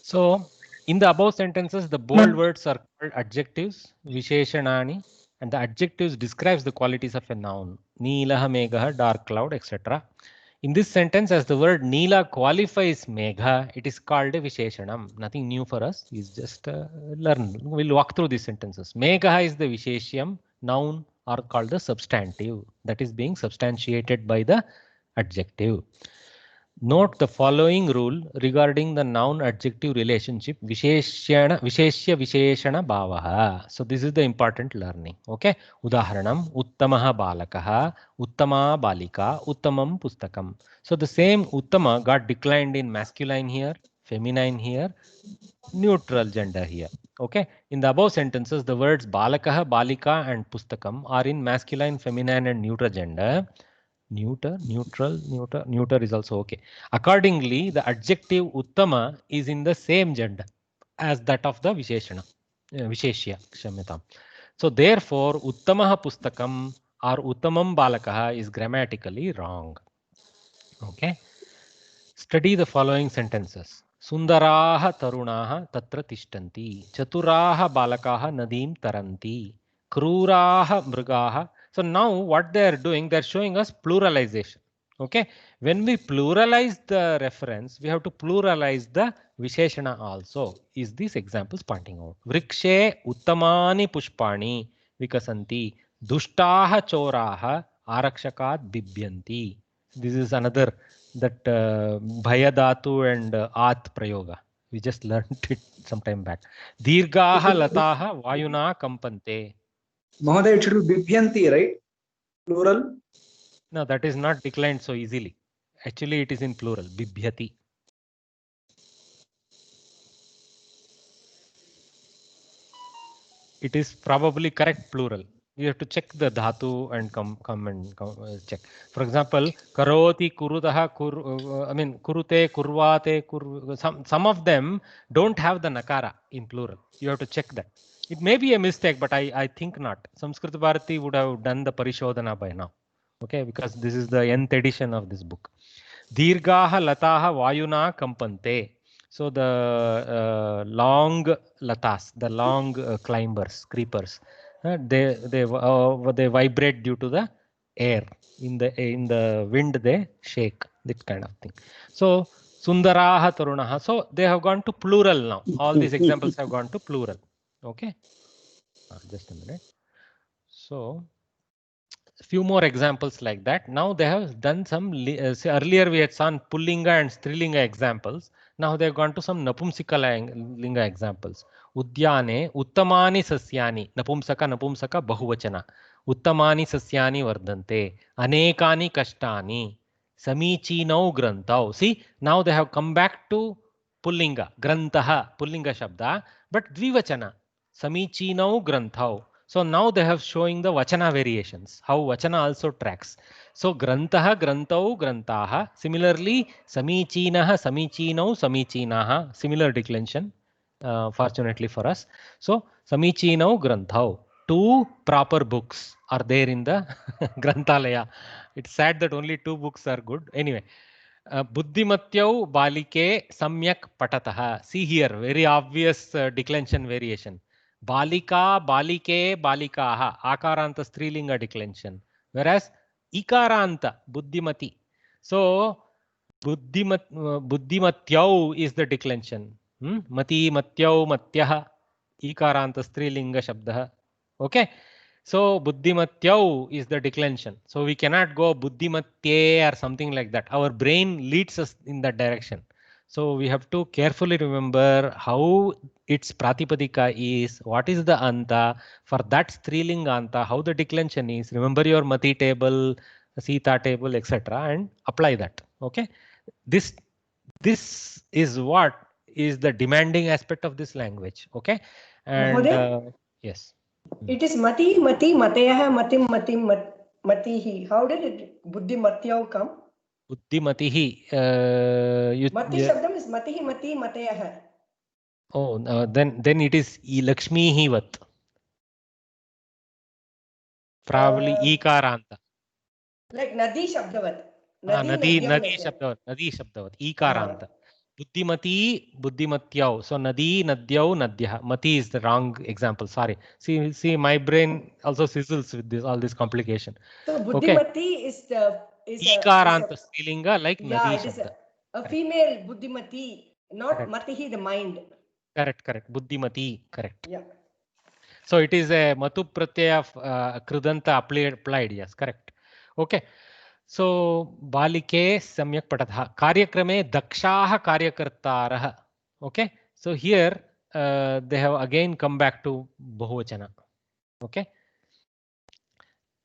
So in the above sentences, the bold words are called adjectives, Visheshanani, and the adjectives describes the qualities of a noun. Neelaha, Megha, dark cloud, etc. In this sentence, as the word Neela qualifies Megha, it is called a Visheshanam. Nothing new for us. It's just learn. We'll walk through these sentences. Megha is the Visheshyam. Noun are called the substantive. That is being substantiated by the adjective. Note the following rule regarding the noun-adjective relationship, Visheshya Visheshana Bhavaha. So this is the important learning. Okay. Udaharanam, Uttamaha Balakaha, Uttama Balika, Uttamam Pustakam. So the same Uttama got declined in masculine here, feminine here, neutral gender here. Okay. In the above sentences, the words Balakaha, Balika and Pustakam are in masculine, feminine and neutral gender. Neuter is also okay. Accordingly, the adjective Uttama is in the same gender as that of the Visheshana, Visheshya, Kshamyatam. So therefore, Uttamaha Pustakam or Uttamam Balakaha is grammatically wrong. Okay. Study the following sentences. Sundaraha Tarunaha Tatra Tishtanti. Chaturaha Balakaha Nadim Taranti. Kruraha Mrigaha So now what they are doing, they are showing us pluralization. Okay, when we pluralize the reference, we have to pluralize the Visheshana also. Is these examples pointing out? Vrikshe uttamani pushpani vikasanti dushtaha choraha arakshakat bibhyanti. This is another that bhaya dhatu and at prayoga. We just learned it some time back. Dirgaha lataha vayuna kampante. Mahoday, it should be bibhyanti, right? Plural. No, that is not declined so easily. Actually, it is in plural. Bibhyati. It is probably correct plural. You have to check the dhatu and come and check. For example, karoti, kurutaha, I mean kurute, kurvate, some of them don't have the nakara in plural. You have to check that. It may be a mistake, but I think not. Samskrita Bharati would have done the parishodhana by now. Okay, because this is the nth edition of this book. Dirgaha lataha vayuna kampante. So the long latas, the long climbers, creepers, they vibrate due to the air. In the wind they shake, that kind of thing. So sundaraha tarunaha. So they have gone to plural now. All these examples have gone to plural. Okay, just a minute. So few more examples like that. Now they have done some, earlier we had seen Pullinga and Strilinga examples. Now they have gone to some Napumsaka Linga examples. Udyane Uttamani Sasyani, Napumsaka Bahuvachana. Uttamani Sasyani Vardante, Anekani Kashtani, Samichino Grantau. See, now they have come back to Pullinga, Grantaha, Pullinga Shabda, but Dvivachana, Samichino Grantau. So now they have showing the Vachana variations, how Vachana also tracks. So Grantaha, Grantau, Grantaha. Similarly, Samichinaha, Samichinau, Samichinaha. Similar declension, fortunately for us. So Samichinau, Grantau. Two proper books are there in the Granthalaya. It's sad that only 2 books are good. Anyway, Buddhimatyau Balike Samyak Patataha. See here, very obvious declension variation. Balika, Balike, Balikaha, Akaranta Strilinga declension. Whereas Ikaranta, Buddhimati. So Buddhimatyau is the declension. Mati, Matyau, Matyaha, Ikaranta Strilinga Shabdaha. Okay. So Buddhimatyau is the declension. So we cannot go Buddhimatye or something like that. Our brain leads us in that direction. So we have to carefully remember how its pratipadika is, what is the anta, for that strilinga anta, how the declension is. Remember your mati table, sita table, etc. and apply that. Okay. This is what is the demanding aspect of this language. Okay. And yes. It is mati, matayah, matim, matihi. How did it Buddhimatyau come? Buddhimatihi. Mati shabdam is matihi, mati, matayah. Oh, then it is Lakshmihi vat. Probably Ikaranta. Like Nadi Shabdavat. Nadi Shabdavat. Ikaranta. Buddhimatyau. So Nadi, Nadyau, Nadyah. Mati is the wrong example. Sorry. See, my brain also sizzles with this, all this complication. So Buddhimati is Ikaranta Strilinga like Nadi it is Shabda. a female Buddhimati, not correct. Matihi, the mind. Correct. Buddhimati, correct. Yeah. So it is a Matu Pratyaya Krudanta applied. Yes, correct. Okay. So Balike Samyak Patatha. Karyakrame Dakshaha Karyakartarah. Okay. So here they have again come back to Bahuvachana. Okay.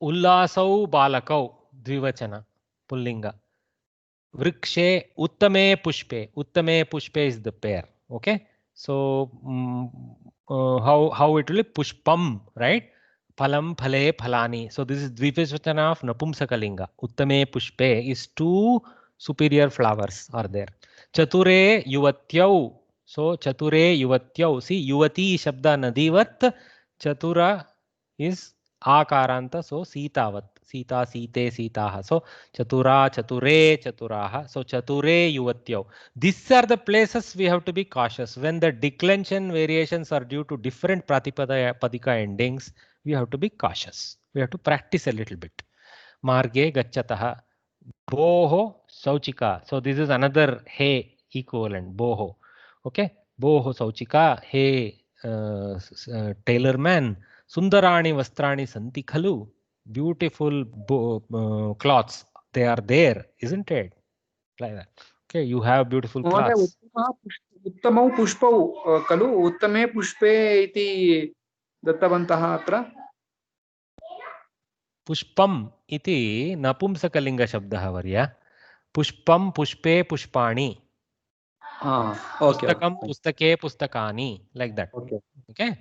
Ullasau Balakau Dvivachana Pullinga. Vrikshe Uttame Pushpe is the pair. Okay. So how it will be Pushpam, right? Phalam, phale, phalani. So this is Dvivachana of Napumsakalinga. Uttame Pushpe is 2 superior flowers are there. Chature Yuvatyau. So Chature Yuvatyau. See, Yuvati Shabda Nadivat. Chatura is Akaranta. So Sitavat. Sita, Site, Sitaha. So Chatura, Chature, Chaturaha. So Chature Yuvatyau. These are the places we have to be cautious. When the declension variations are due to different Pratipadika endings, we have to be cautious. We have to practice a little bit. Marge gachatah. Boho sauchika. So this is another he equivalent. Boho. Okay. Boho sauchika. Hey tailor man. Sundarani vastrani santi khalu. Beautiful cloths. They are there, isn't it? Like that. Okay. You have beautiful cloths. उत्तमौ पुष्पौ खलु उत्तमे पुष्पे इति दत्तवन्तः अत्र पुष्पम इति नपुंसकलिंग शब्दः वर्य पुष्पम पुष्पे पुष्पाणि पुस्तकम पुस्तके पुस्तकानि like that. Okay.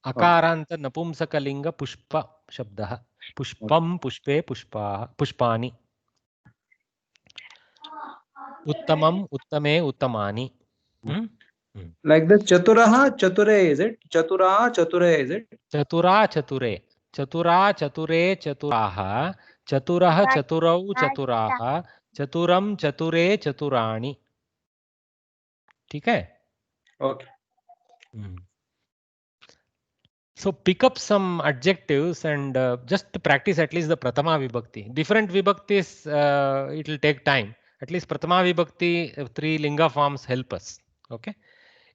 अकारान्त नपुंसकलिंग पुष्प शब्दः पुष्पम पुष्पे पुष्पाणि उत्तमम उत्तमे उत्तमानि. Like the chaturah chature, is it? Chaturah chature, is it? Chatura chature. Chatura chature chaturaha. Chaturah chaturau चतुराः. चतुरम चतुरे चतुराणि. ठीक है? Okay. So pick up some adjectives and just practice at least the Prathama Vibhakti. Different Vibhaktis, it will take time. At least Prathama Vibhakti, 3 linga forms help us. Okay.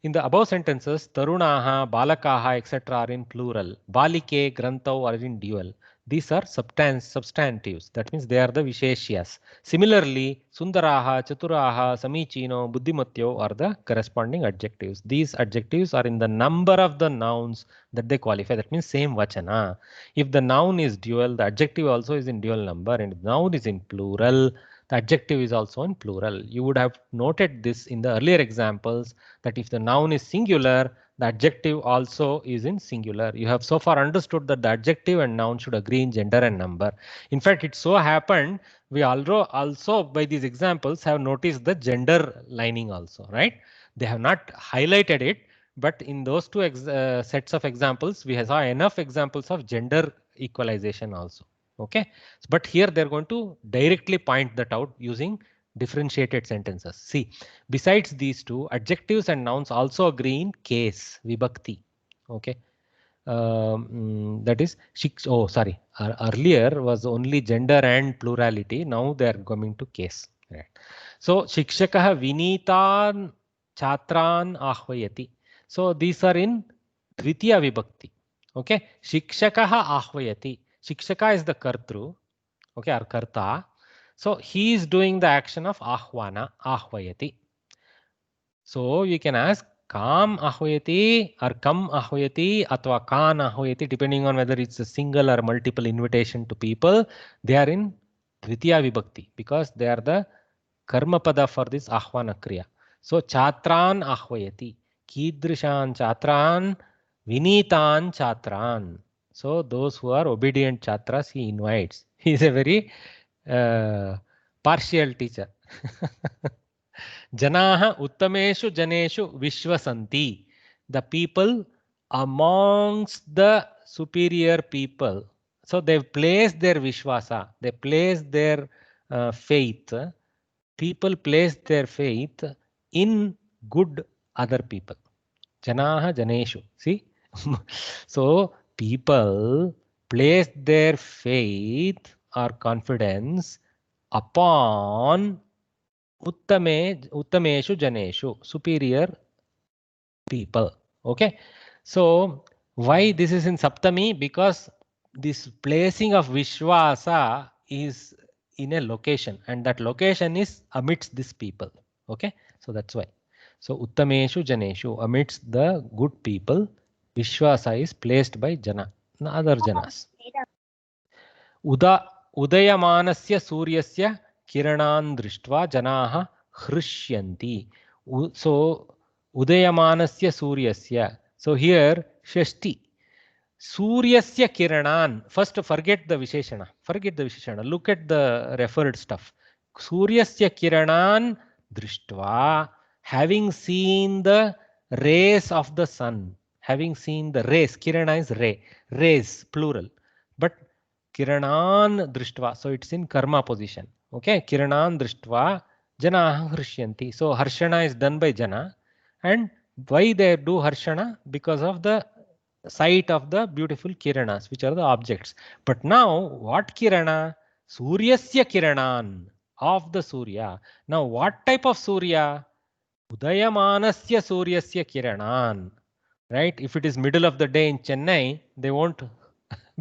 In the above sentences, Tarunaha, Balakaha, etc. are in plural. Balike, Grantau are in dual. These are substantives. That means they are the Visheshyas. Similarly, Sundaraha, Chaturaha, Samichino, Buddhimatyo are the corresponding adjectives. These adjectives are in the number of the nouns that they qualify. That means same Vachana. If the noun is dual, the adjective also is in dual number, and if the noun is in plural, the adjective is also in plural. You would have noted this in the earlier examples that if the noun is singular, the adjective also is in singular. You have so far understood that the adjective and noun should agree in gender and number. In fact, it so happened we also by these examples have noticed the gender lining also, right? They have not highlighted it, but in those two sets of examples, we saw enough examples of gender equalization also. Okay, but here they're going to directly point that out using differentiated sentences. See, besides these two, adjectives and nouns also agree in case, vibhakti. Okay, that is earlier was only gender and plurality. Now they are coming to case. Right. So shikshakah vinitan chatran ahvayati. So these are in dvitiya vibhakti. Okay, shikshakah ahvayati. Shikshaka is the kartru, okay, or karta. So he is doing the action of ahvana, ahvayati. So you can ask kam ahvayati or kam ahvayati atva kan ahvayati, depending on whether it's a single or multiple invitation to people. They are in dvitiya vibhakti because they are the karma pada for this ahvana kriya. So chatran ahvayati, kidrishan chatran, vinitan chatran. So those who are obedient chatras, he invites. He is a very partial teacher. Janaha uttameshu janeshu vishwasanti. The people amongst the superior people. So they place their vishwasa. They place their faith. People place their faith in good other people. Janaha janeshu. See? So people place their faith or confidence upon uttameshu janeshu, superior people. Okay. So why this is in Saptami? Because this placing of Vishwasa is in a location, and that location is amidst these people. Okay. So that's why. So uttameshu janeshu, amidst the good people, Vishwasa is placed by Jana, other Janas. Udayamanasya suryasya kiranan drishtva janaha hrushyanti. So Udayamanasya suryasya. So here Shashti. Suryasya kiranan. First forget the Visheshana. Forget the Visheshana. Look at the referred stuff. Suryasya kiranan drishtva. Having seen the rays of the sun. Having seen the rays. Kirana is ray. Rays, plural. But Kiranan drishtva. So it's in karma position. Okay. Kiranan drishtva jana harshyanti. So harshana is done by jana. And why they do harshana? Because of the sight of the beautiful kiranas, which are the objects. But now, what kirana? Suryasya kiranan, of the Surya. Now, what type of Surya? Udayamanasya Suryasya kiranan. Right? If it is middle of the day in Chennai, they won't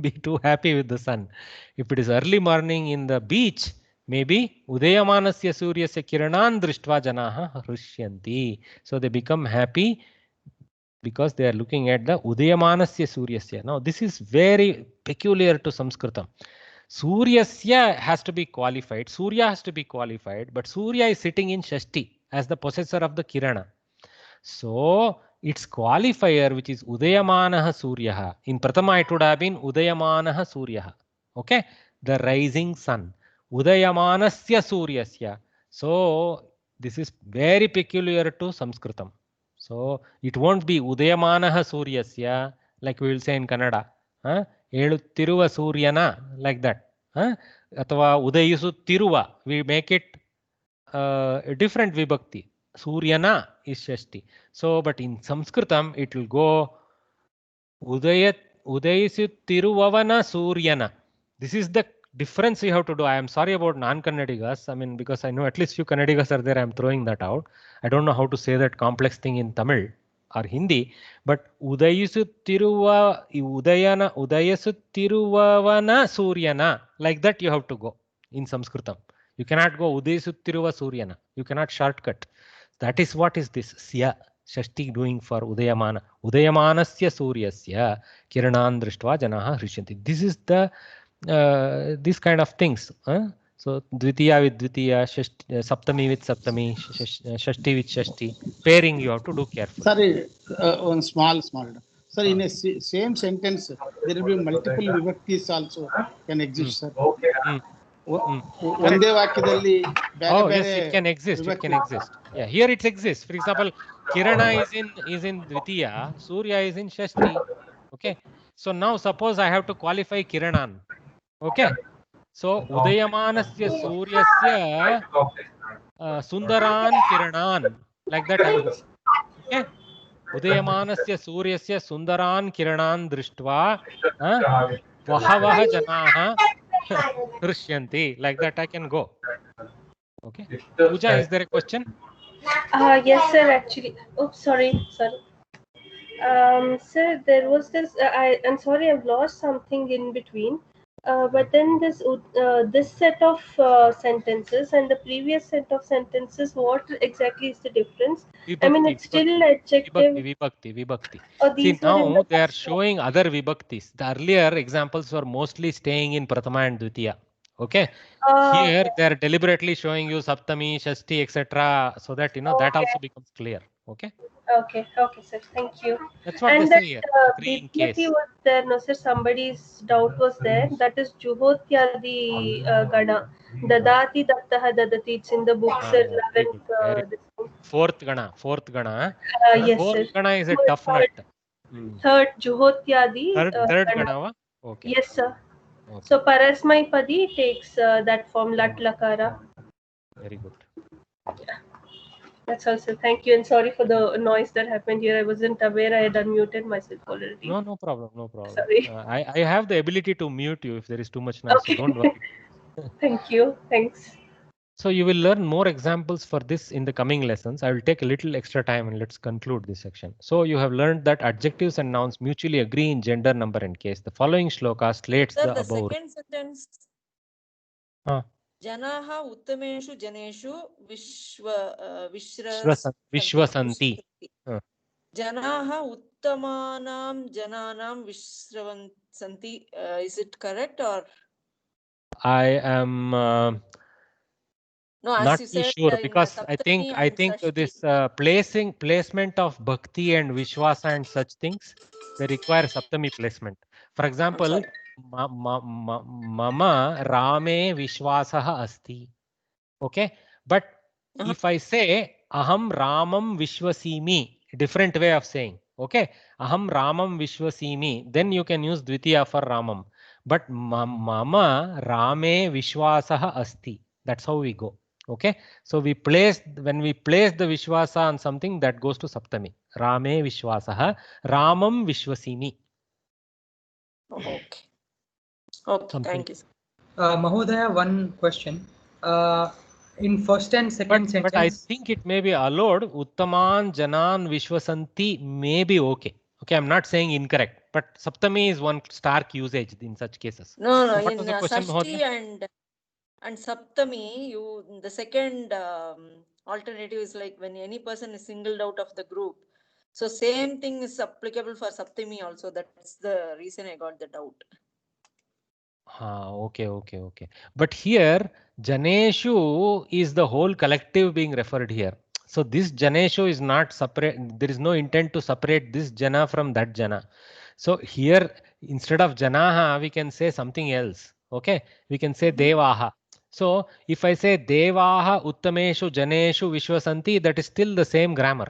be too happy with the sun. If it is early morning in the beach, maybe Udayamanasya Suryasya kiranan drishtva janaha hrushyanti. So they become happy because they are looking at the Udayamanasya Suryasya. Now this is very peculiar to Sanskritam. Suryasya has to be qualified. Surya has to be qualified, but Surya is sitting in Shashti as the possessor of the Kirana. So its qualifier, which is Udayamanaha Suryaha. In Prathama it would have been Udayamanaha Suryaha. Okay, the rising sun. Udayamanasya Suryasya. So this is very peculiar to Sanskritam. So it won't be Udayamanaha Suryasya like we will say in Kannada. Eluttiruva Suryana, like that. Athava Udayisuttiruva. We make it a different vibhakti. Suryana is Shashti. So, but in Sanskritam, it will go Udayisuttiruvavana Suryana. This is the difference you have to do. I am sorry about non-Kannadigas. I mean, because I know at least few Kannadigas are there, I am throwing that out. I don't know how to say that complex thing in Tamil or Hindi, but Udayisuttiruvavana Suryana, like that you have to go in Sanskritam. You cannot go Udayisuttiruva Suryana. You cannot shortcut. That is what is this Sya Shashti doing for Udayamana. Udayamanasya Suryasya Kiranan Drishtva Janaha Hrishyanti. This is the these kind of things. So Dvitiya with Dvitiya, Saptami with Saptami, Shashti with Shashti. Pairing you have to do carefully. Sorry, one small. Sir, in a same sentence, there will be multiple vibhaktis also can exist, sir. ಒಂದೇ ವಾಕ್ಯದಲ್ಲಿ yes, it can exist. It can exist. Yeah, here it exists. For example, Kirana is in Dvitiya, Surya is in Shashti. Okay. So now suppose I have to qualify Kiranan. Okay. So Udayamanasya Suryasya Sundaran Kiranan. Like that I will. Okay. Udayamanasya Suryasya Sundaran Kiranan Drishtva Vahavaha Janaha Hrishyanti. Like that I can go. Okay. Pooja, is there a question? Yes, sir, actually. Oh, sorry. Sir, there was this, I'm sorry, I've lost something in between. But then this set of sentences and the previous set of sentences, what exactly is the difference? Vibhakti, I mean, it's still adjective. Vibhakti. Oh, see, now they are showing other vibhaktis. The earlier examples were mostly staying in Prathama and Dvitiya. Okay. Here they are deliberately showing you Saptami, Shashti, etc. so that that also becomes clear. Okay. Okay, sir. Thank you. That's what they say here. Bipyati was there, no sir. Somebody's doubt was there. That is Juhotyadi Gana. Dadati Dattaha Dadati. It's in the book, sir. 11th. Fourth Gana. Yes, Fourth sir. Gana is a tough nut. Third Juhotyadi. Third Gana. Okay. Yes, sir. Okay. So Parasmai Padi takes that form Lat Lakara. Very good. Yeah. That's all, sir. Thank you, and sorry for the noise that happened here. I wasn't aware I had unmuted myself already. No problem. Sorry. I have the ability to mute you if there is too much noise. Okay. So don't worry. Thank you. Thanks. So you will learn more examples for this in the coming lessons. I will take a little extra time and let's conclude this section. So you have learned that adjectives and nouns mutually agree in gender, number, and case. The following shloka slates the above. Second sentence. Janaha uttameshu janeshu vishwasanti. Janaha uttamanam jananam vishwasanti. Is it correct or? I am not too sure because I think this placement of bhakti and vishwasa and such things, they require saptami placement. For example, mama rame vishwasaha asti. Okay, but if I say aham ramam vishwasimi, different way of saying. Okay, aham ramam vishwasimi, then you can use dvitiya for ramam. But mama rame vishwasaha asti. That's how we go. Okay, so when we place the vishwasa on something, that goes to saptami. Rame vishwasaha, ramam vishwasimi. Okay. Okay, thank you. Mahodaya, one question. In first and second sentence. But I think it may be allowed. Uttaman Janan Vishwasanti may be okay. Okay, I'm not saying incorrect, but Saptami is one stark usage in such cases. No, So what in was the question, Sashti Mahodaya? and Saptami, the second alternative is like when any person is singled out of the group. So same thing is applicable for Saptami also. That's the reason I got the doubt. Okay. But here, Janeshu is the whole collective being referred here. So this Janeshu is not separate. There is no intent to separate this Jana from that Jana. So here, instead of Janaha, we can say something else. Okay, we can say Devaha. So if I say Devaha Uttameshu Janeshu Vishwasanti, that is still the same grammar.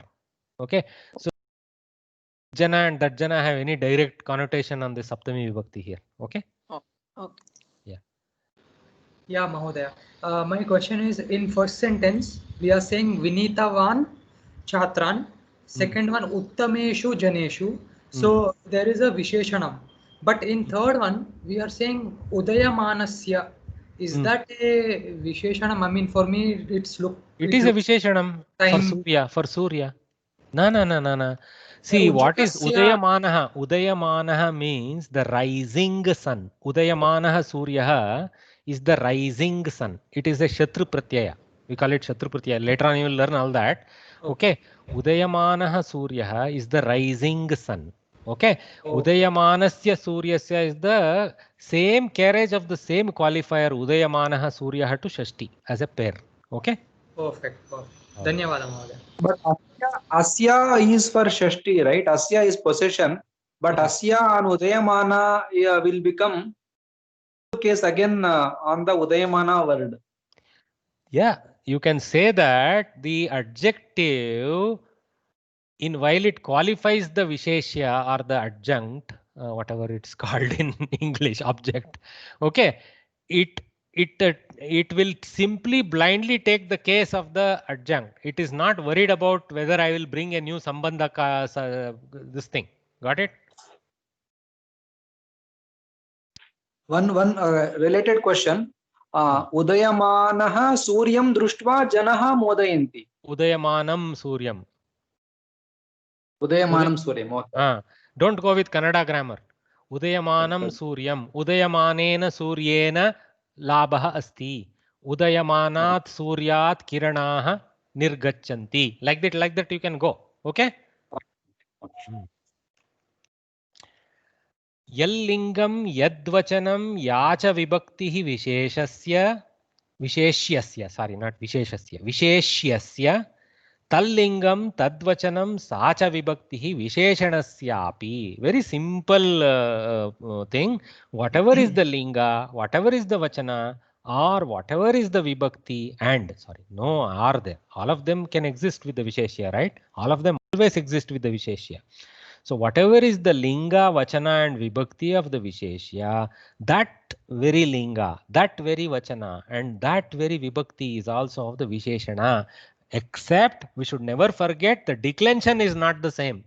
Okay, so Jana and that Jana have any direct connotation on the Saptami Vibhakti here. Okay. Okay. Yeah, Mahodaya. My question is, in first sentence, we are saying Vinitavan Chatran. Second one, Uttameshu Janeshu. So there is a Visheshanam. But in third one, we are saying Udayamanasya. Is that a Visheshanam? I mean, for me, It is a Visheshanam for Surya. No. See, what is Udayamanaha? Udayamanaha means the rising sun. Udayamanaha Suryaha is the rising sun. It is a Shatru Pratyaya. We call it Shatru Pratyaya. Later on you will learn all that. Okay. Udayamanaha Suryaha is the rising sun. Okay. Udayamanasya Suryasya is the same carriage of the same qualifier Udayamanaha Suryaha to Shashti as a pair. Okay. Perfect. Dhanyavada, Mahodaya. But Asya is for Shashti, right? Asya is possession, but Asya and Udayamana will become case again on the Udayamana word. Yeah, you can say that the adjective, while it qualifies the Visheshya or the adjunct, whatever it's called in English, object, okay, it will simply blindly take the case of the adjunct. It is not worried about whether I will bring a new Sambandha, this thing. Got it? One related question. Udayamanaha Suryam Društva Janaha Modayanti. Udayamanam Suryam. Udayamanam Suryam. Okay. Don't go with Kannada grammar. Udayamanam Suryam. Udayamanena Suryena Labha Asti. Udayamanat Suryat Kiranaha Nirgachanti. Like that you can go. Okay? Yallingam Yadvachanam Yacha Vibhaktihi Visheshyasya. Sorry, not Visheshasya. Visheshyasya. Tallingam Tadvachanam Sacha Vibhaktihi Visheshanasyapi. Very simple thing. Whatever is the linga, whatever is the vachana, or whatever is the vibhakti, no are there. All of them can exist with the Visheshya, right? All of them always exist with the Visheshya. So whatever is the linga, vachana and vibhakti of the Visheshya, that very linga, that very vachana and that very vibhakti is also of the Visheshana. Except we should never forget the declension is not the same.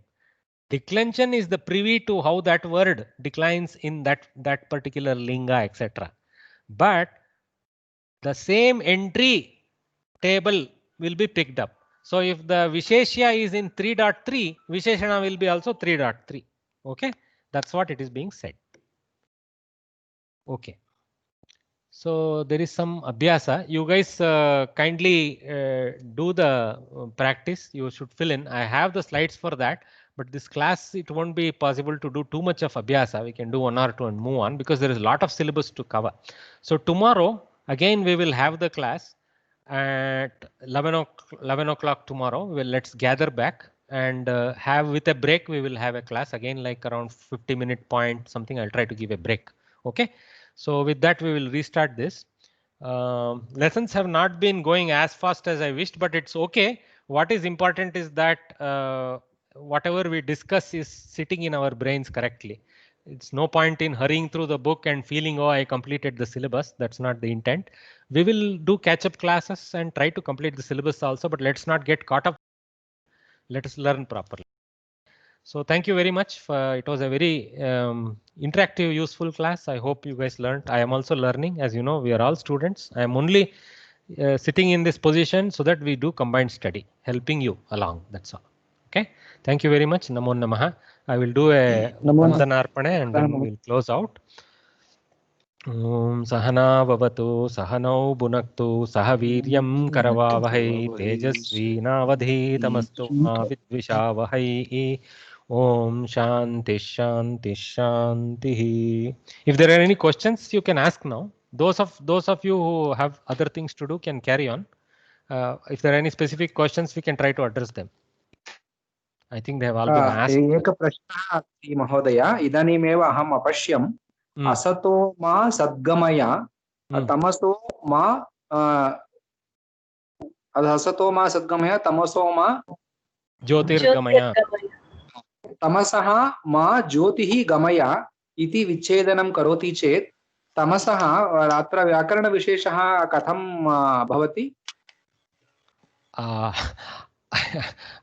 Declension is the privy to how that word declines in that particular linga, etc. But the same entry table will be picked up. So if the Visheshya is in 3.3, Visheshana will be also 3.3. Okay, that's what it is being said. Okay. So there is some abhyasa. You guys kindly do the practice. You should fill in. I have the slides for that, but this class it won't be possible to do too much of abhyasa. We can do one or two and move on because there is a lot of syllabus to cover. So tomorrow again we will have the class at 11 o'clock tomorrow. Let's gather back and have with a break. We will have a class again like around 50-minute point something. I'll try to give a break. Okay. So with that, we will restart this. Lessons have not been going as fast as I wished, but it's okay. What is important is that whatever we discuss is sitting in our brains correctly. It's no point in hurrying through the book and feeling, oh, I completed the syllabus. That's not the intent. We will do catch-up classes and try to complete the syllabus also, but let's not get caught up. Let us learn properly. So thank you very much. It was a very interactive, useful class. I hope you guys learned. I am also learning. As you know, we are all students. I am only sitting in this position so that we do combined study, helping you along. That's all. Okay. Thank you very much. Namo Namaha. I will do a Vandanarpana and then we'll close out. Om Sahana Vavatu Sahanau Bunaktu Sahaviryam Karavavahai Tejasvi Navadhi Tamastu Ma Vidvishavahai. Om Shanti Shanti Shanti. If there are any questions, you can ask now. Those of you who have other things to do can carry on. If there are any specific questions, we can try to address them. I think they have all been asked. Eka prashna अस्ति महोदय. इदानीमेव अहम् अपश्यम्. असतो मा सद्गमय तमसो मा असतो मा सद्गमय तमसो मा ज्योतिर्गमय तमसः मा ज्योतिः गमय इति विच्छेदनं करोति चेत् तमसः अत्र व्याकरणविशेषः कथं भवति? I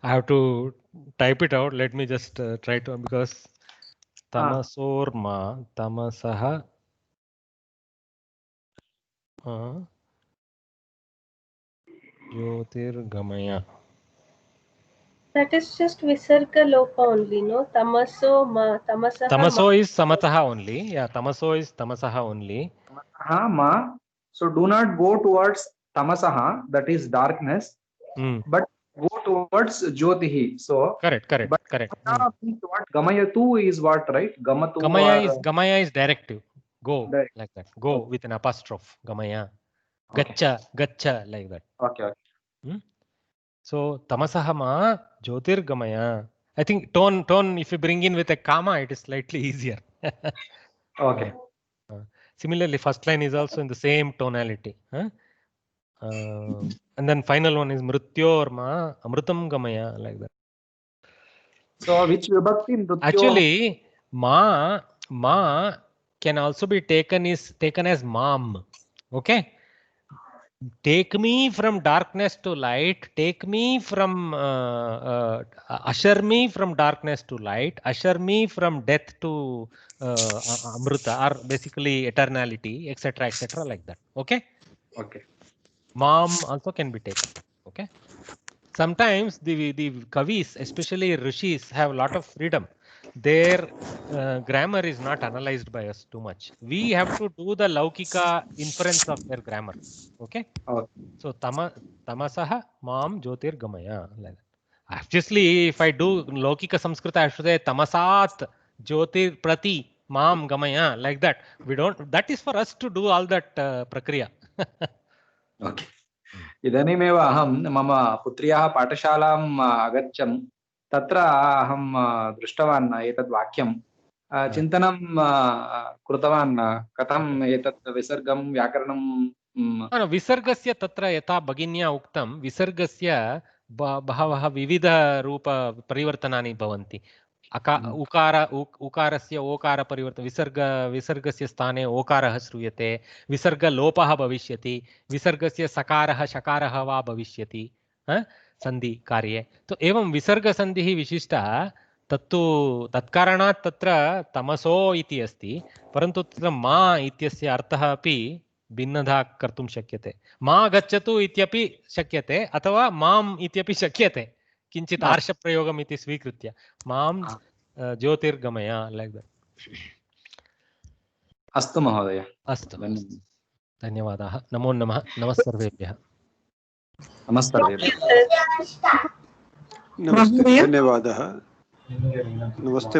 have to type it out. Let me just try to, because Tamasorma, Tamasaha, Jyotirgamaya. That is just Visarga Lopa only, no? Tamaso ma, Tamasaha. Tamaso is Samataha only. Yeah, Tamaso is Tamasaha only. Tamasaha ma. So do not go towards Tamasaha, that is darkness, but go towards Jyotihi. So correct. But what Gamayatu is what, right? Gamaya is directive. Go like that. Go with an apostrophe. Gamaya. Gacha, like that. Okay. So Tamasaha ma Jyotirgamaya. I think tone. If you bring in with a comma, it is slightly easier. Okay. Similarly, first line is also in the same tonality. And then final one is Mrityorma Amrutam Gamaya, like that. So which vibhakti Mrityor? Actually, ma can also be taken as mam. Okay. Take me from darkness to light. Take me from usher me from darkness to light. Usher me from death to Amruta, or basically eternality, etc., like that. Okay. Okay. Mam also can be taken. Okay. Sometimes the kavis, especially rishis, have a lot of freedom. Their grammar is not analyzed by us too much. We have to do the laukika inference of their grammar. Okay. So tamasaha mam jyotirgamaya, like that. Obviously, if I do laukika Samskrita, I should say tamasat jyotir prati mam gamaya, like that. We don't. That is for us to do all that prakriya. Okay. इदानीमेव अहं मम पुत्र्याः पाठशालाम् अगच्छम्. तत्र अहं दृष्टवान् एतद् वाक्यं. चिन्तनं कृतवान् कथम् एतत् विसर्गं व्याकरणं. विसर्गस्य तत्र यथा भगिन्या उक्तं, विसर्गस्य बहवः विविधरूप परिवर्तनानि भवन्ति. उकारस्य ओकार परिवर्तन, विसर्गस्य स्थाने ओकारः श्रूयते, विसर्गलोपः भविष्यति, विसर्गस्य सकारः शकारः वा भविष्यति संधि कार्ये. तो एवं विसर्गसन्धिः विशिष्टः. तत्तु तत्कारणात् तत्र तमसो इति अस्ति, परन्तु तत्र मा इत्यस्य अर्थः अपि भिन्नधा कर्तुं शक्यते. मा गच्छतु इत्यपि शक्यते, अथवा माम् इत्यपि शक्यते. किंचित आर्षप्रयोगम् इति स्वीकृत्य मां ज्योतिर्गमय, like that. अस्तु महोदय. अस्तु, धन्यवादाः. नमो नमः. नमः सर्वेभ्यः. नमस्ते. नमस्ते, धन्यवादः. नमस्ते.